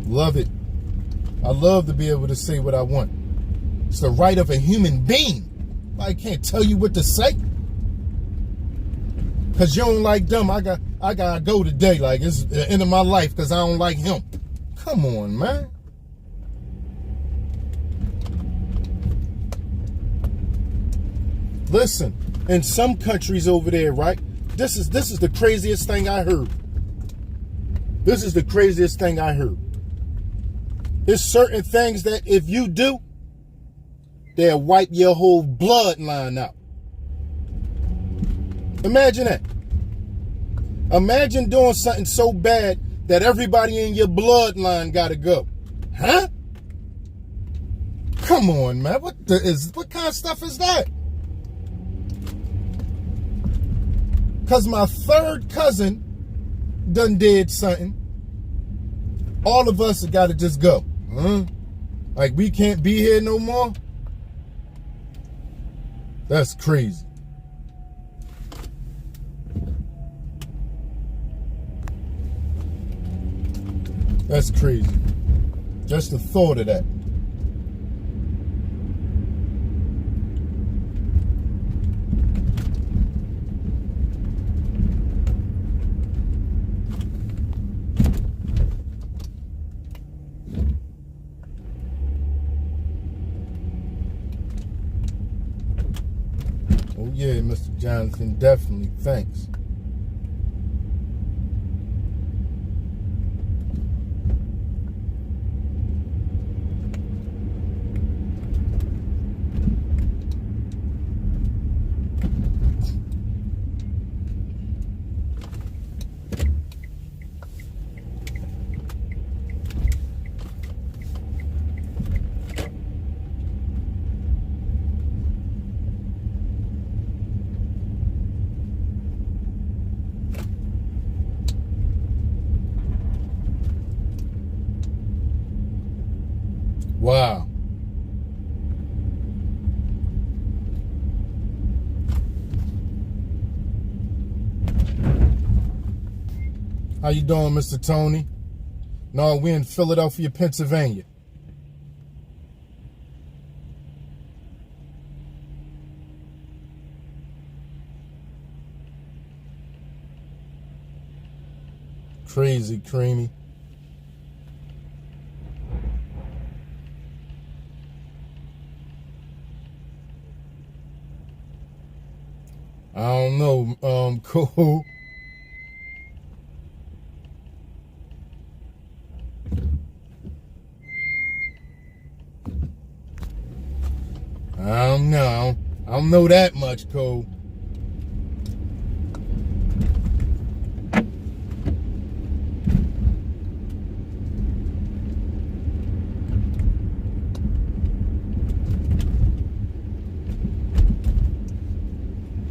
Love it. I love to be able to say what I want. It's the right of a human being. I can't tell you what to say. Cause you don't like them, I gotta go today. Like it's the end of my life because I don't like him. Come on, man. Listen, in some countries over there, right? This is the craziest thing I heard. This is the craziest thing I heard. There's certain things that if you do, they'll wipe your whole bloodline out. Imagine that. Imagine doing something so bad that everybody in your bloodline gotta go. Huh? Come on, man. What kind of stuff is that? Cause my third cousin done did something. All of us have gotta just go. Huh? Like we can't be here no more? That's crazy. That's crazy. Just the thought of that. Oh yeah, Mr. Jonathan, definitely. Thanks. Wow. How you doing, Mr. Tony? No, we're in Philadelphia, Pennsylvania. Crazy, creamy. I don't know, cool. I don't know. I don't know that much, Cole.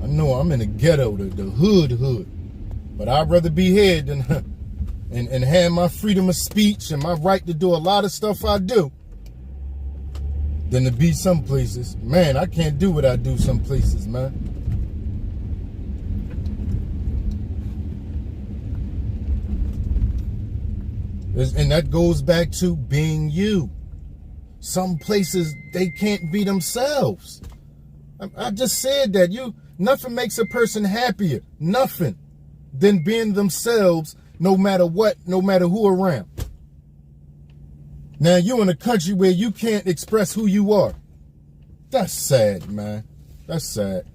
I know I'm in the ghetto, the hood. But I'd rather be here than and have my freedom of speech and my right to do a lot of stuff I do than to be some places. Man, I can't do what I do some places, man. And that goes back to being you. Some places, they can't be themselves. I just said that. Nothing makes a person happier, nothing, than being themselves, no matter what, no matter who around. Now, you in a country where you can't express who you are. That's sad, man. That's sad.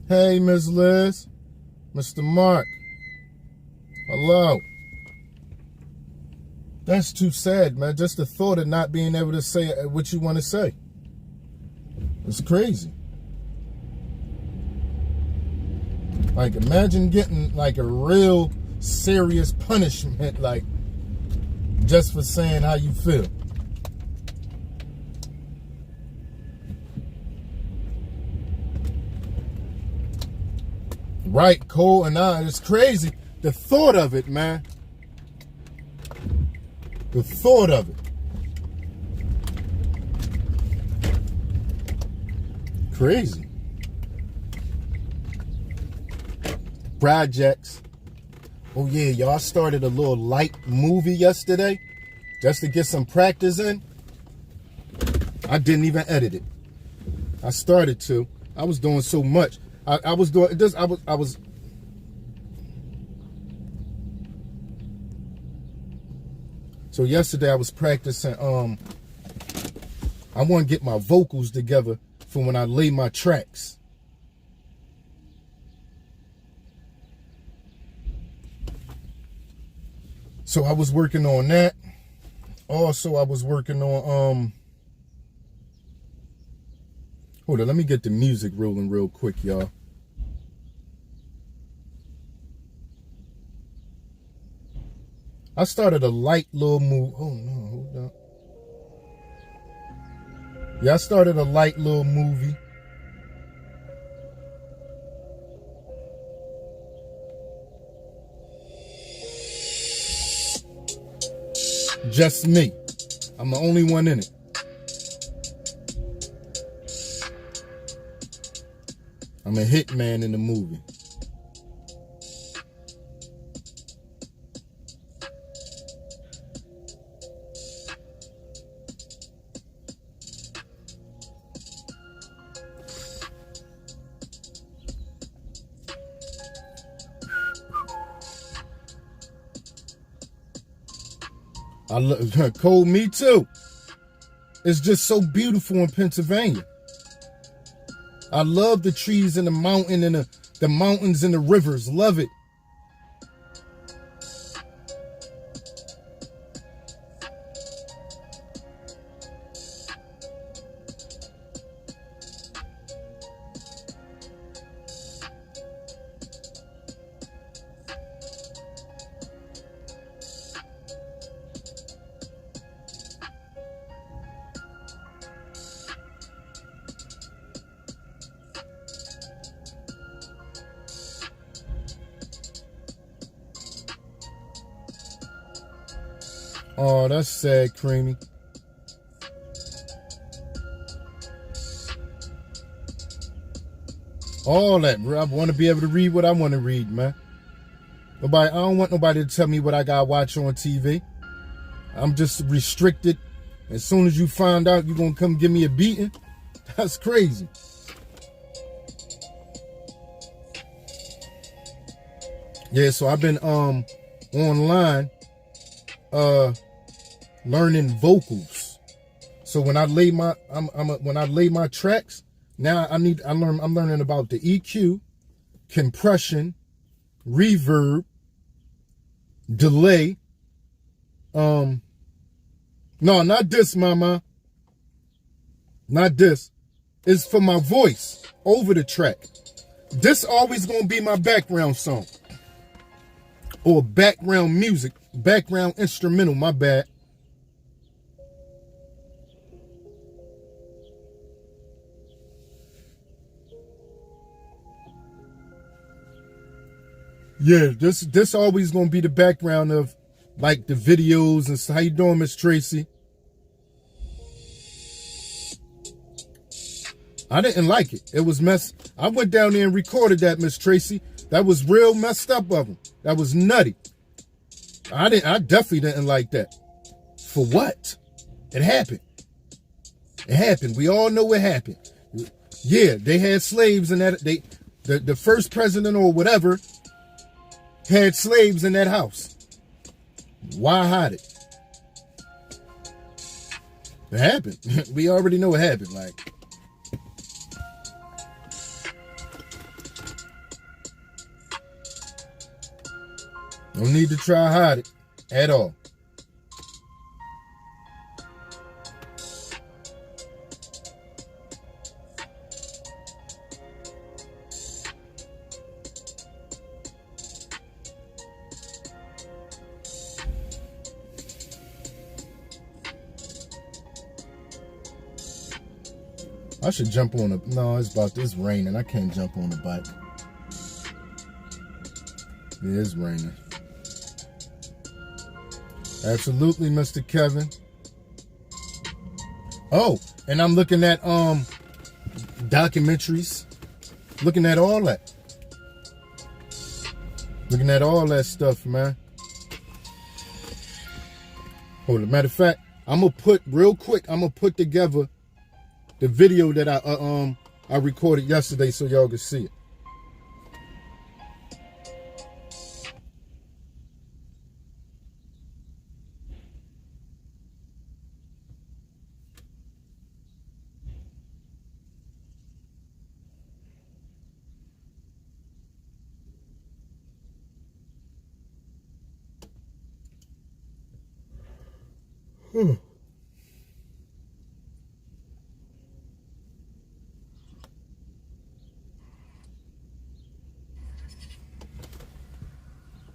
Hey, Miss Liz. Mr. Mark. Hello. That's too sad, man. Just the thought of not being able to say what you want to say. It's crazy. Like, imagine getting like a real serious punishment, like, just for saying how you feel. Right, Cole, and it's crazy. The thought of it, man. The thought of it. Crazy. Projects. Oh yeah, y'all started a little light movie yesterday just to get some practice in. I didn't even edit it. I started to. I was doing so much. I was doing this. I was. So yesterday I was practicing. I want to get my vocals together for when I lay my tracks. So I was working on that. Also, I was working on hold on, let me get the music rolling real quick, y'all. I started a light little move. Oh no, hold on. Yeah, I started a light little movie. Just me. I'm the only one in it. I'm a hitman in the movie. I love Cole, me too. It's just so beautiful in Pennsylvania. I love the trees and the mountain and the mountains and the rivers. Love it. Oh, that's sad, Creamy. All that, bro. I want to be able to read what I want to read, man. I don't want nobody to tell me what I got to watch on TV. I'm just restricted. As soon as you find out you're going to come give me a beating, that's crazy. Yeah, so I've been online learning vocals. So when I lay my tracks, now I'm learning about the EQ, compression, reverb, delay. No, not this, mama. Not this. It's for my voice over the track. This always gonna be my background song. Or background music, background instrumental, my bad. Yeah, this always gonna be the background of like the videos and how you doing, Miss Tracy? I didn't like it. It was I went down there and recorded that, Miss Tracy. That was real messed up of him. That was nutty. I definitely didn't like that. For what? It happened. It happened. We all know what happened. Yeah, they had slaves in that. The first president or whatever had slaves in that house. Why hide it? It happened. We already know what happened. Like, no need to try to hide it at all. I should jump on a... No, it's raining. I can't jump on the bike. Yeah, it's raining. Absolutely, Mr. Kevin. Oh, and I'm looking at documentaries. Looking at all that. Looking at all that stuff, man. Hold on. Matter of fact, I'm gonna put together the video that I recorded yesterday so y'all can see it.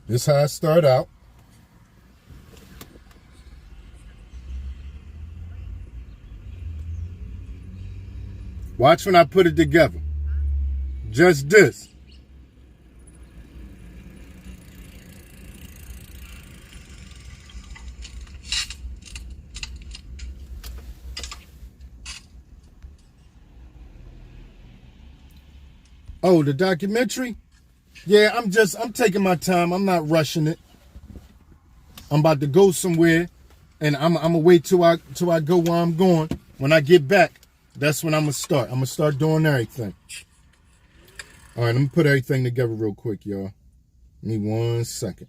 This is how I start out. Watch when I put it together. Just this. Oh, the documentary? Yeah, I'm taking my time. I'm not rushing it. I'm about to go somewhere, and I'm gonna wait till I go where I'm going. When I get back, that's when I'm gonna start. I'm gonna start doing everything. All right, let me put everything together real quick, y'all. Give me 1 second.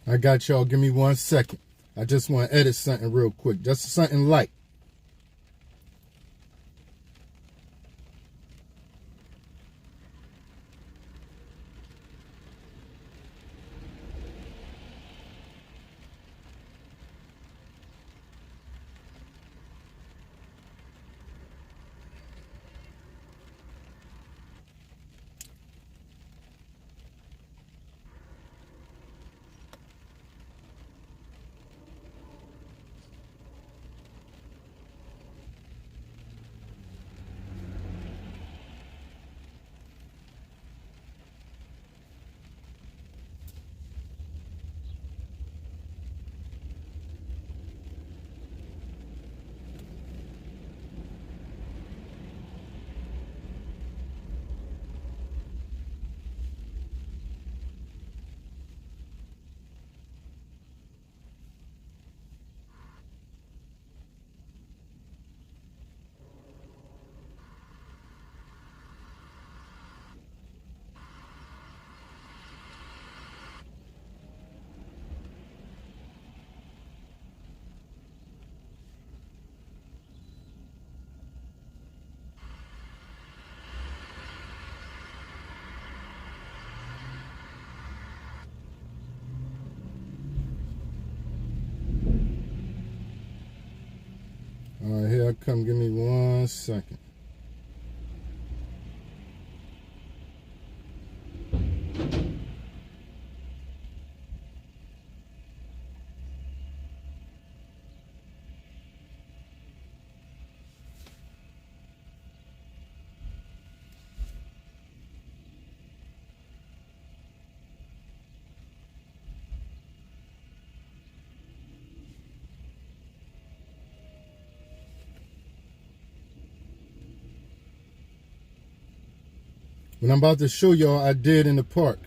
I got y'all. Give me 1 second. I just want to edit something real quick. Just something light. All right, here I come. Give me 1 second. What I'm about to show y'all, I did in the park.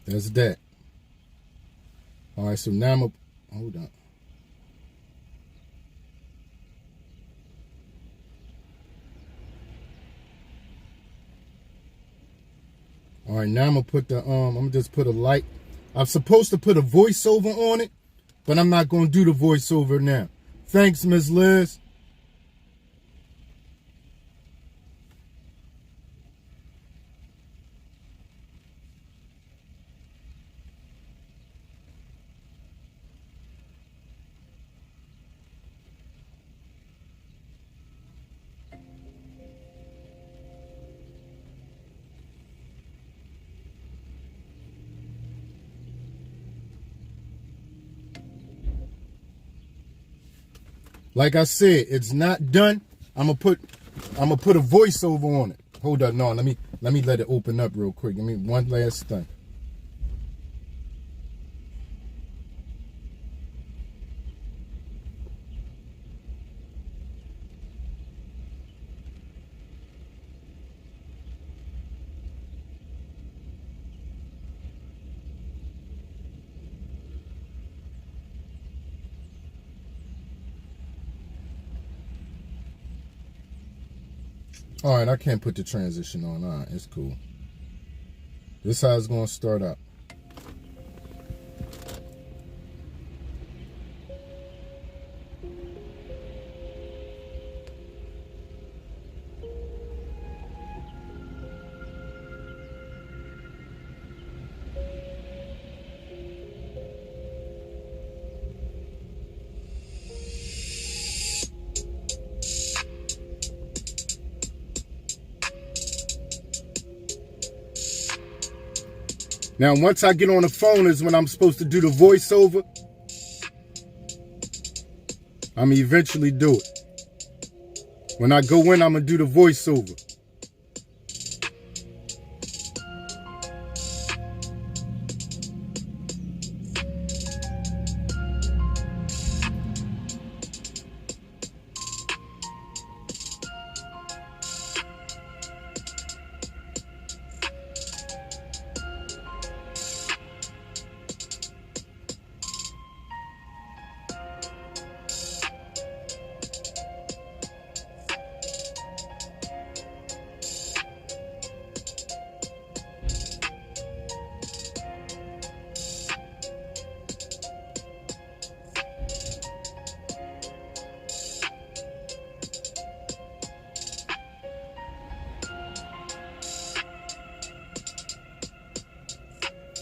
That's that. All right, so now I'm hold on. All right, now I'm gonna put the I'm gonna just put a light. I'm supposed to put a voiceover on it, but I'm not gonna do the voiceover now. Thanks, Miss Liz. Like I said, it's not done. I'm gonna put a voiceover on it. Hold up, no, let me let it open up real quick. Give me one last thing. All right, I can't put the transition on. All right, it's cool. This is how it's gonna start out. Now, once I get on the phone is when I'm supposed to do the voiceover. I'm gonna eventually do it. When I go in, I'm gonna do the voiceover.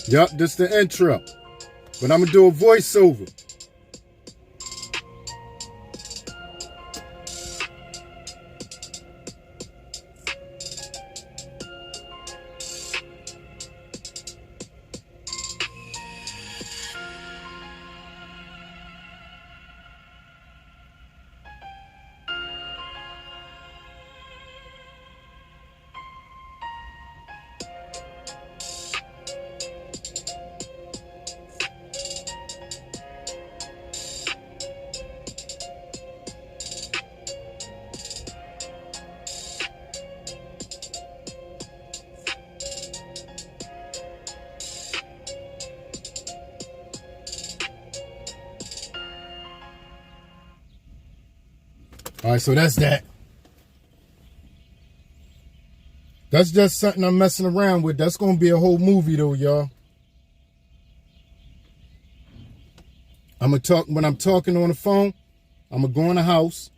Yup, this the intro. But I'm going to do a voiceover. All right, so that's that. That's just something I'm messing around with. That's going to be a whole movie, though, y'all. I'm going to talk, when I'm talking on the phone, I'm going to go in the house,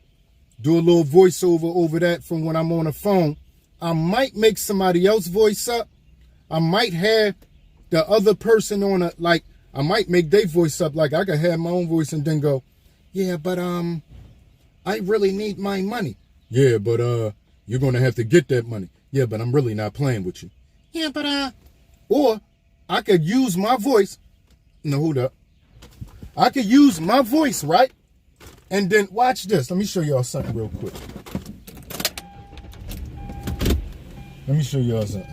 do a little voiceover over that from when I'm on the phone. I might make somebody else voice up. I might have the other person on a, like, I might make their voice up. Like, I could have my own voice and then go, yeah, but, I really need my money. Yeah, but you're gonna have to get that money. Yeah, but I'm really not playing with you. Yeah, but or I could use my voice. No, hold up. I could use my voice, right? And then watch this. Let me show y'all something real quick. Let me show y'all something.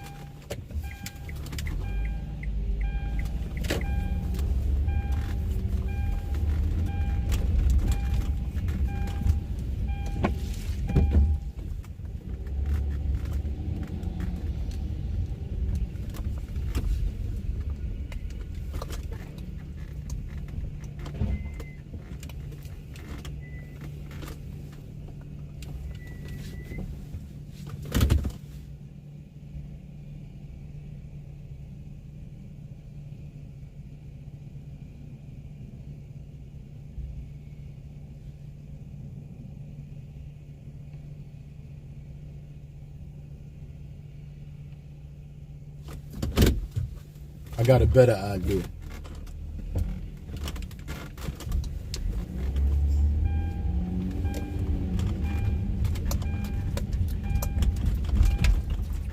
I got a better idea.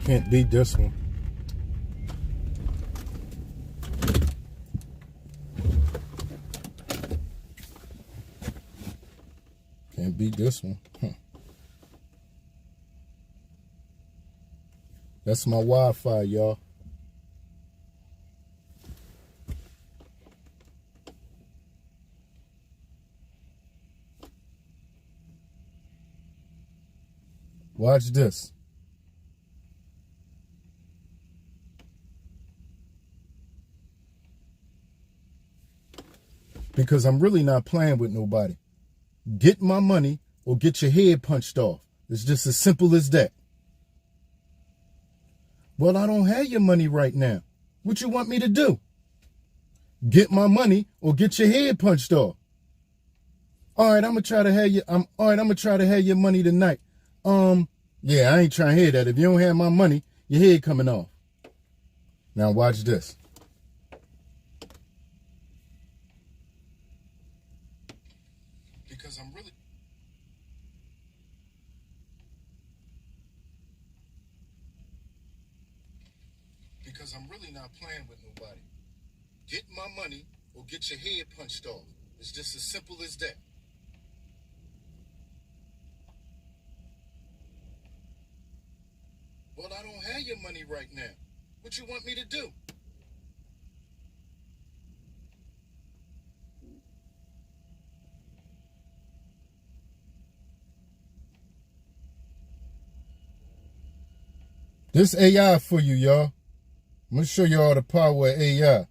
Can't beat this one. Can't beat this one. That's my Wi-Fi, y'all. Watch this. Because I'm really not playing with nobody. Get my money or get your head punched off. It's just as simple as that. Well, I don't have your money right now. What you want me to do? Get my money or get your head punched off. All right, I'm gonna try to have you. I'm gonna try to have your money tonight. Yeah, I ain't trying to hear that. If you don't have my money, your head coming off. Now watch this. Because I'm really not playing with nobody. Get my money or get your head punched off. It's just as simple as that. Well, I don't have your money right now. What you want me to do? This AI for you, y'all. I'm going to show y'all the power of AI.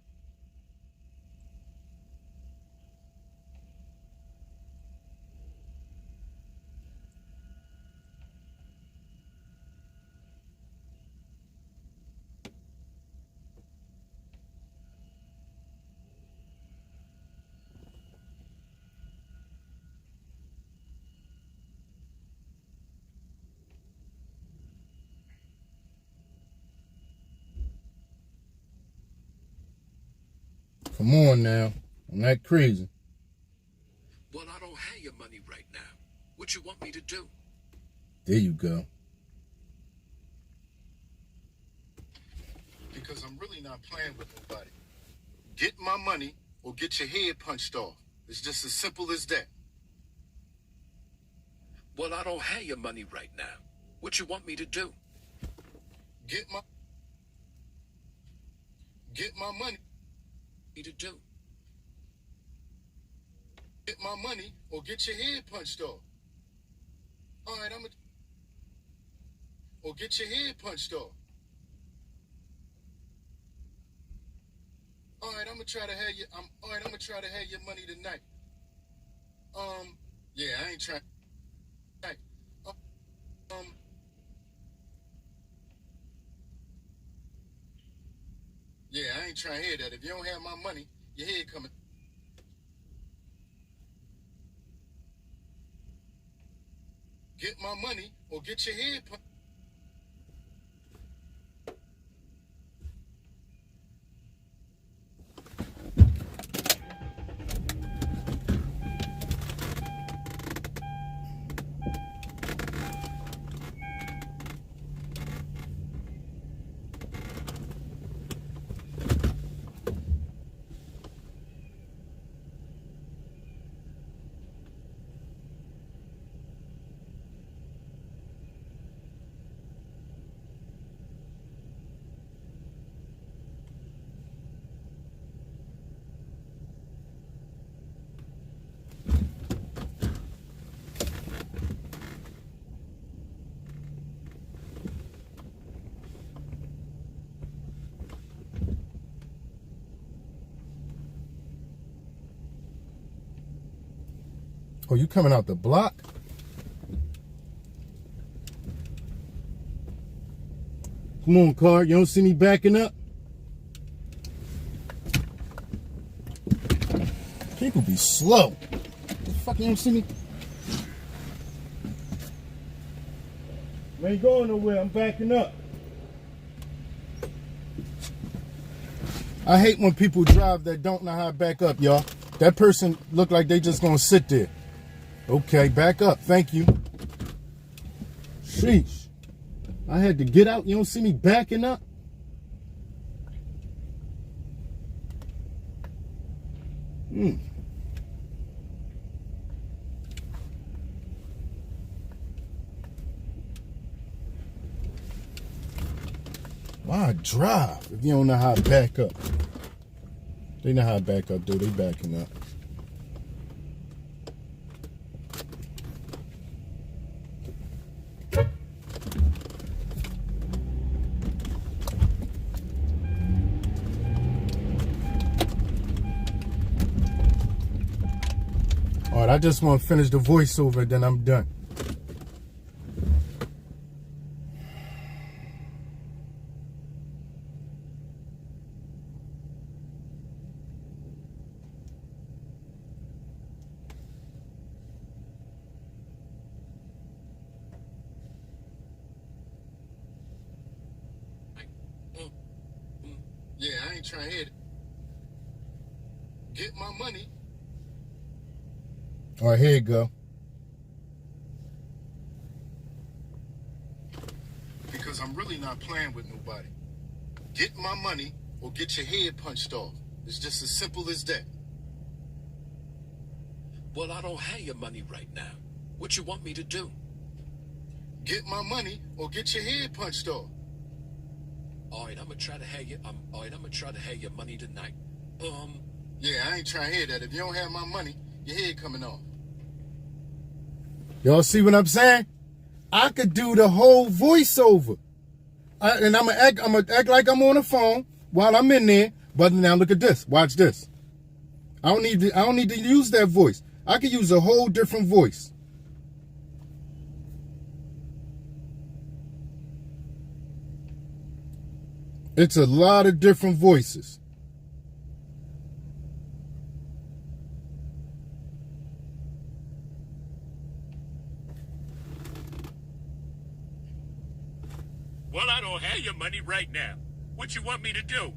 Come on now. I'm not crazy. Well, I don't have your money right now. What you want me to do? There you go. Because I'm really not playing with nobody. Get my money or get your head punched off. It's just as simple as that. Well, I don't have your money right now. What you want me to do? Get my money. To do? Get my money or get your head punched off. All right, or get your head punched off. All right, I'm gonna try to have your money tonight. Yeah, I ain't trying. Yeah, I ain't trying to hear that. If you don't have my money, your head coming. Get my money or get your head punched. Oh, you coming out the block? Come on, car. You don't see me backing up? People be slow. The fuck, you don't see me? I ain't going nowhere. I'm backing up. I hate when people drive that don't know how to back up, y'all. That person look like they just gonna sit there. Okay, back up. Thank you. Sheesh. I had to get out. You don't see me backing up? Why drive if you don't know how to back up? They know how to back up, though. They backing up. All right, I just want to finish the voiceover, then I'm done. Yeah, I ain't trying to hear it. Get my money. All right, here you go. Because I'm really not playing with nobody. Get my money or get your head punched off. It's just as simple as that. Well, I don't have your money right now. What you want me to do? Get my money or get your head punched off. All right, I'm gonna try to have your money tonight. Yeah, I ain't trying to hear that. If you don't have my money, your head coming off. Y'all see what I'm saying? I could do the whole voiceover. And I'm gonna act like I'm on the phone while I'm in there. But now look at this. Watch this. I don't need to use that voice. I could use a whole different voice. It's a lot of different voices. Well, I don't have your money right now. What you want me to do?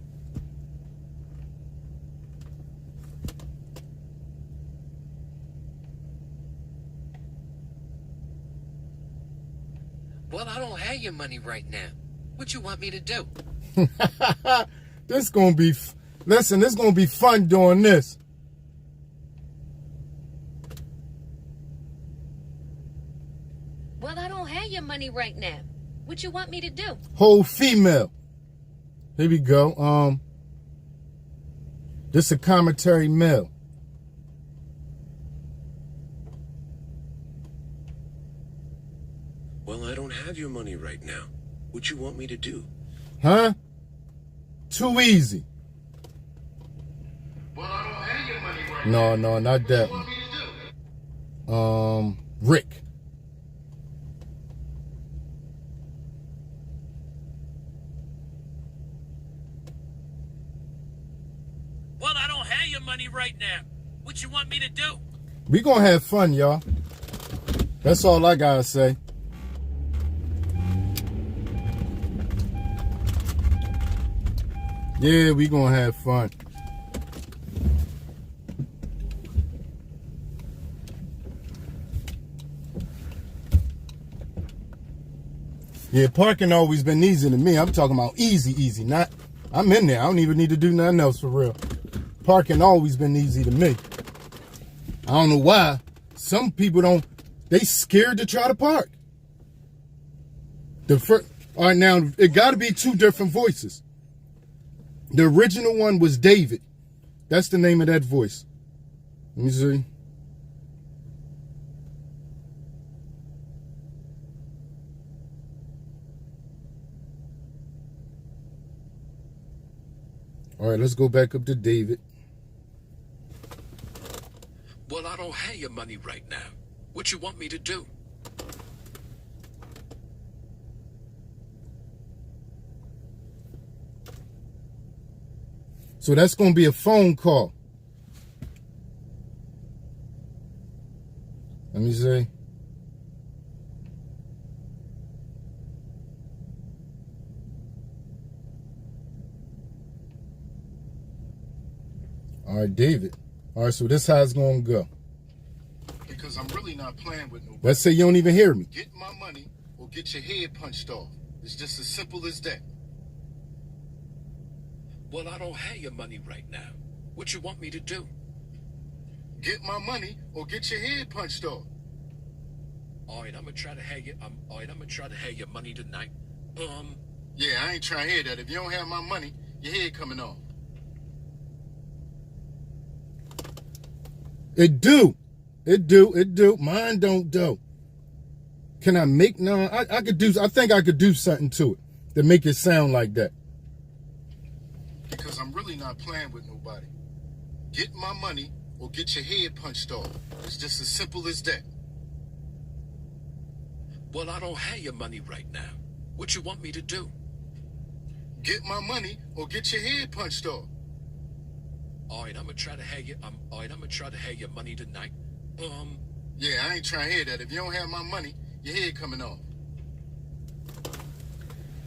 Well, I don't have your money right now. What you want me to do? This gonna be, listen, this gonna be fun doing this. Well, I don't have your money right now. What you want me to do? Whole female. Here we go. This a commentary male. Well, I don't have your money right now. What you want me to do? Huh? Too easy. Well, I don't have your money right No, now. not that What you want me to do? one. Rick. Well, I don't have your money right now. What you want me to do? We gonna have fun, y'all. That's all I gotta say. Yeah, we gonna have fun. Yeah, parking always been easy to me. I'm talking about easy. Not, I'm in there. I don't even need to do nothing else for real. Parking always been easy to me. I don't know why. Some people don't, they scared to try to park. All right, now, it got to be two different voices. The original one was David. That's the name of that voice. Let me see. All right, let's go back up to David. Well, I don't have your money right now. What you want me to do? So that's going to be a phone call. Let me see. All right, David. All right, so this how it's going to go. Because I'm really not playing with nobody. Let's say you don't even hear me. Get my money or get your head punched off. It's just as simple as that. Well, I don't have your money right now. What you want me to do? Get my money or get your head punched off. All right, I'm gonna try to have you. All right, I'm gonna try to have your money tonight. Yeah, I ain't trying to hear that. If you don't have my money, your head coming off. It do. Mine don't do. Can I make, no, I could do, I think I could do something to it to make it sound like that. Because I'm really not playing with nobody. Get my money or get your head punched off. It's just as simple as that. Well, I don't have your money right now. What you want me to do? Get my money or get your head punched off. All right, I'm gonna try to have you. All right, I'm gonna try to have your money tonight. Yeah, I ain't trying to hear that. If you don't have my money, your head coming off.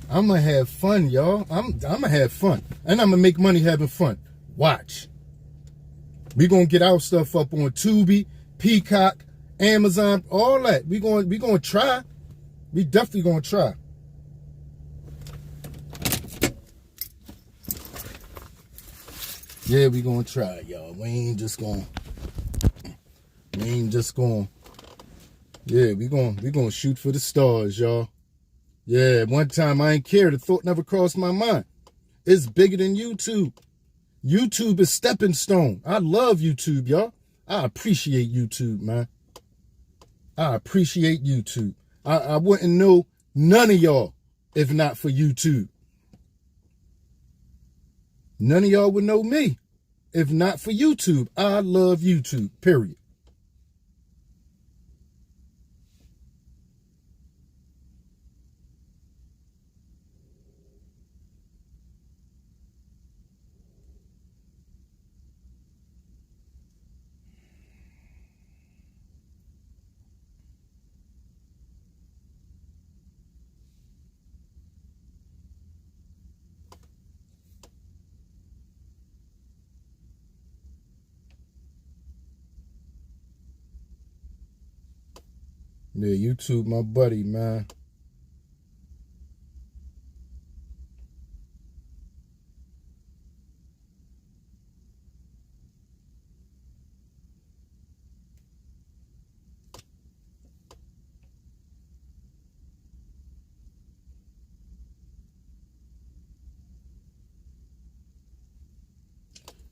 I'm going to have fun, y'all. I'm going to have fun. And I'm going to make money having fun. Watch. We going to get our stuff up on Tubi, Peacock, Amazon, all that. We going to try. We definitely going to try. Yeah, we going to try, y'all. We ain't just going. Yeah, we going to shoot for the stars, y'all. Yeah, one time I ain't cared. The thought never crossed my mind. It's bigger than YouTube. YouTube is stepping stone. I love YouTube, y'all. I appreciate YouTube, man. I appreciate YouTube. I wouldn't know none of y'all if not for YouTube. None of y'all would know me if not for YouTube. I love YouTube, period. Yeah, YouTube, my buddy, man.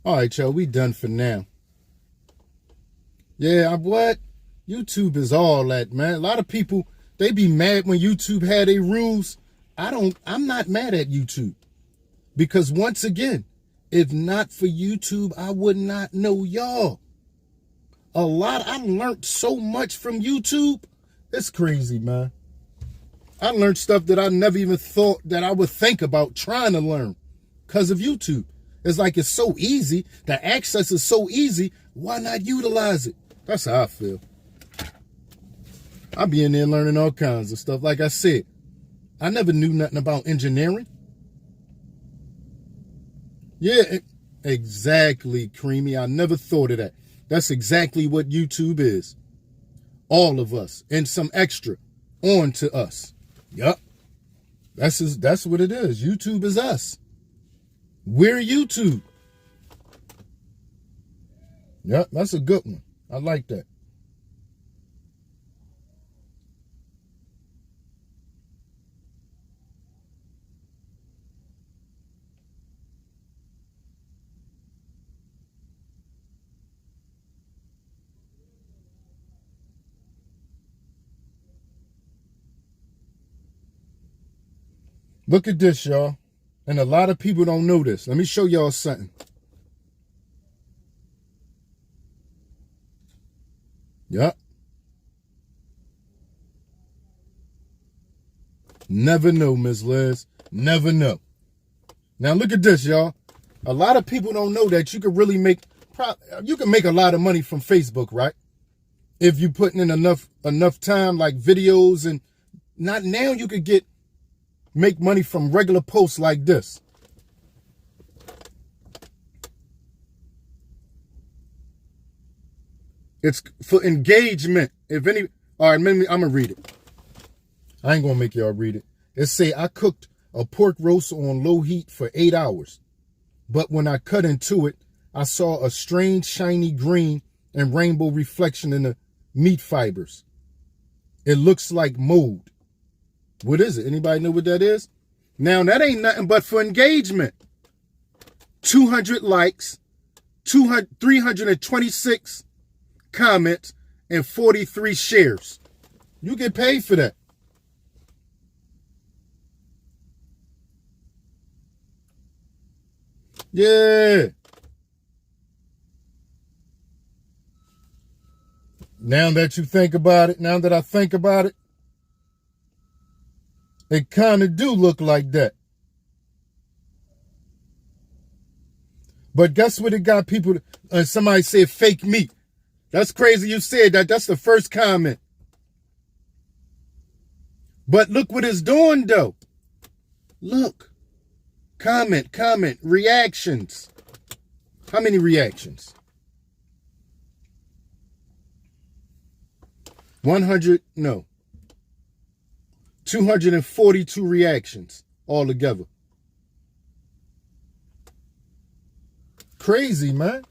All right, y'all, we done for now. Yeah, what? YouTube is all that, man. A lot of people, they be mad when YouTube had their rules. I'm not mad at YouTube. Because once again, if not for YouTube, I would not know y'all. I learned so much from YouTube. It's crazy, man. I learned stuff that I never even thought that I would think about trying to learn because of YouTube. It's like it's so easy. The access is so easy. Why not utilize it? That's how I feel. I be in there learning all kinds of stuff. Like I said, I never knew nothing about engineering. Yeah, exactly, Creamy. I never thought of that. That's exactly what YouTube is. All of us and some extra on to us. Yup. That's what it is. YouTube is us. We're YouTube. Yep, that's a good one. I like that. Look at this, y'all. And a lot of people don't know this. Let me show y'all something. Yep. Never know, Miss Liz. Never know. Now look at this, y'all. A lot of people don't know that you can really make a lot of money from Facebook, right? If you putting in enough time, like videos, and not now you could make money from regular posts like this. It's for engagement. All right, I'm gonna read it. I ain't gonna make y'all read it. It say, I cooked a pork roast on low heat for 8 hours. But when I cut into it, I saw a strange shiny green and rainbow reflection in the meat fibers. It looks like mold. What is it? Anybody know what that is? Now, that ain't nothing but for engagement. 200 likes, 326 comments, and 43 shares. You get paid for that. Yeah. Now that you think about it, now that I think about it, it kind of do look like that. But guess what? It got people, somebody said fake meat. That's crazy you said that. That's the first comment. But look what it's doing, though. Look. Comment, reactions. How many reactions? 242 reactions altogether. Crazy, man.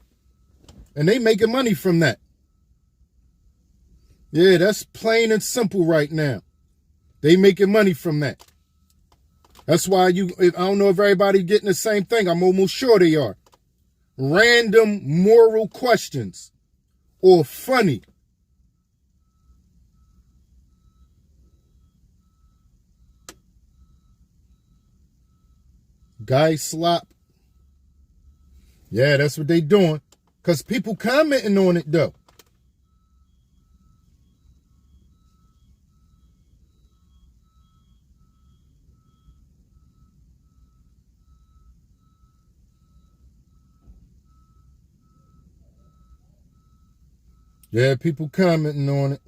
And they making money from that. Yeah, that's plain and simple right now. They making money from that. That's why I don't know if everybody getting the same thing. I'm almost sure they are. Random moral questions or funny. Guy slop. Yeah, that's what they doing. Because people commenting on it, though. Yeah, people commenting on it.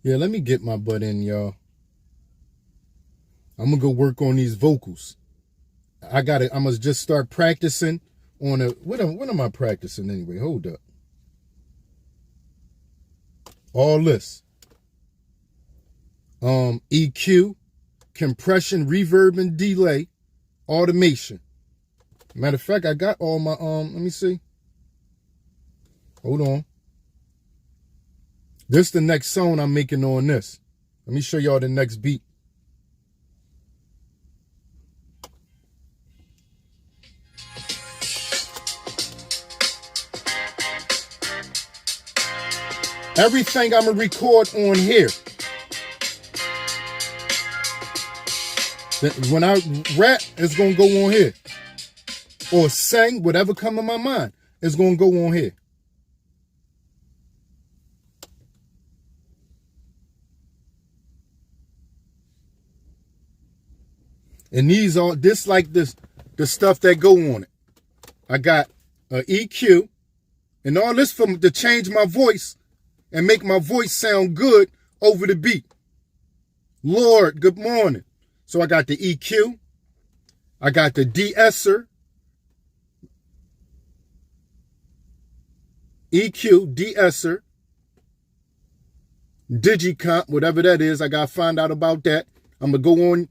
Yeah, let me get my butt in, y'all. I'm gonna go work on these vocals. I must just start practicing on a, what am I practicing anyway? Hold up. All this. EQ, compression, reverb, and delay, automation. Matter of fact, I got all my, let me see. Hold on. This is the next song I'm making on this. Let me show y'all the next beat. Everything I'm going to record on here. When I rap, it's going to go on here. Or sing, whatever come in my mind, it's going to go on here. And these are, this like this, the stuff that go on it. I got a EQ and all this to change my voice and make my voice sound good over the beat. Lord, good morning. So I got the EQ. I got the de-esser. EQ, de-esser. Digicomp, whatever that is. I got to find out about that. I'm going to go on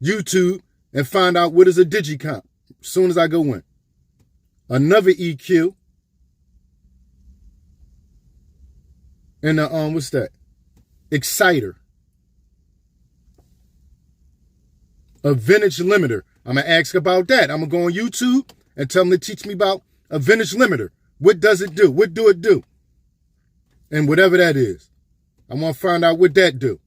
YouTube and find out what is a digicomp as soon as I go in. Another EQ. And what's that? Exciter. A vintage limiter. I'm going to ask about that. I'm going to go on YouTube and tell them to teach me about a vintage limiter. What does it do? What do it do? And whatever that is. I want to find out what that do.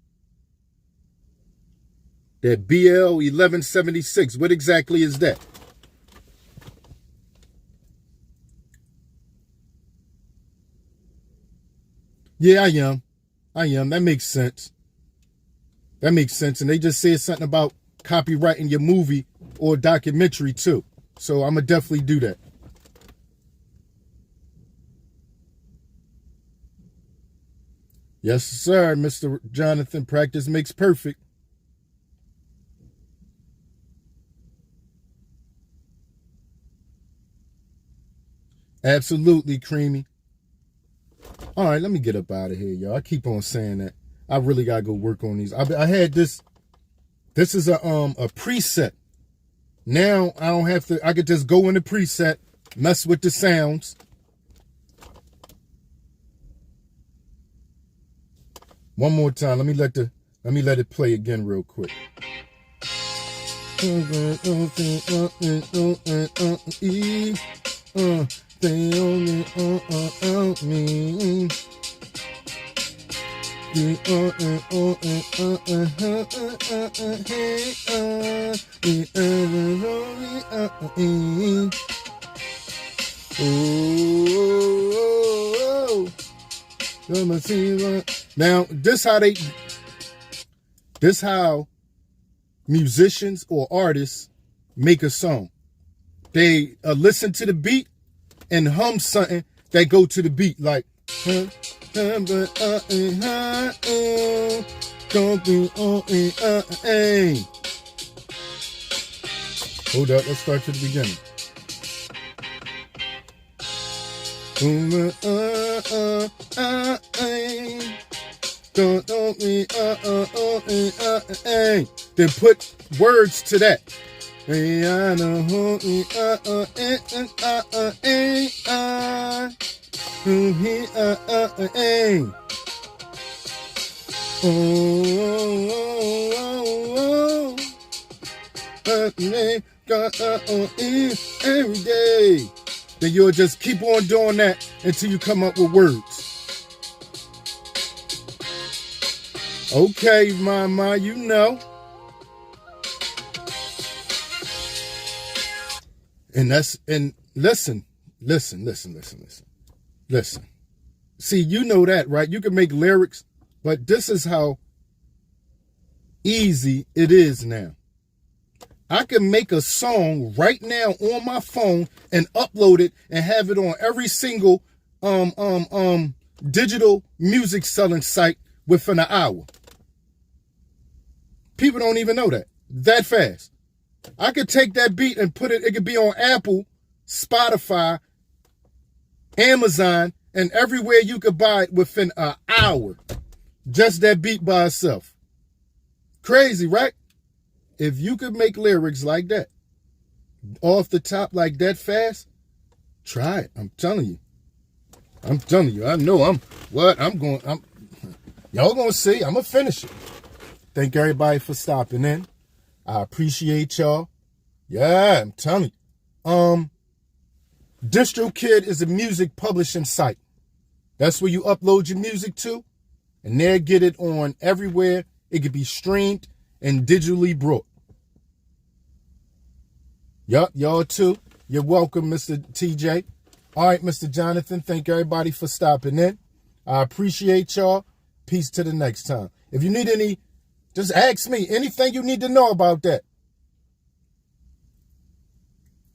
That BL 1176. What exactly is that? Yeah, I am. That makes sense. That makes sense. And they just said something about copyrighting your movie or documentary too. So I'm going to definitely do that. Yes, sir, Mr. Jonathan. Practice makes perfect. Absolutely, Creamy. All right, let me get up out of here, y'all. I keep on saying that. I really got to go work on these. I had this. This is a preset. Now I don't have to. I could just go in the preset, mess with the sounds. One more time. Let me let it play again real quick. They only me. Now, this how musicians or artists make a song. They listen to the beat and hum something that go to the beat, like hold up, let's start to the beginning. Then put words to that. Every day. Then you'll just keep on doing that until you come up with words. Okay, mama, you know. And listen. See, you know that, right? You can make lyrics, but this is how easy it is now. I can make a song right now on my phone and upload it and have it on every single digital music selling site within an hour. People don't even know that fast. I could take that beat and put it could be on Apple, Spotify, Amazon, and everywhere you could buy it within an hour. Just that beat by itself. Crazy, right? If you could make lyrics like that, off the top like that fast, try it. I'm telling you. I know y'all gonna see. I'm gonna finish it. Thank everybody for stopping in. I appreciate y'all. Yeah, I'm telling you. DistroKid is a music publishing site. That's where you upload your music to, and there get it on everywhere. It could be streamed and digitally brought. Yup, y'all too. You're welcome, Mr. TJ. All right, Mr. Jonathan, thank everybody for stopping in. I appreciate y'all. Peace to the next time. If you need any, just ask me. Anything you need to know about that.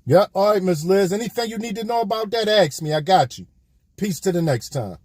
Yep, all right, Miss Liz. Anything you need to know about that, ask me. I got you. Peace to the next time.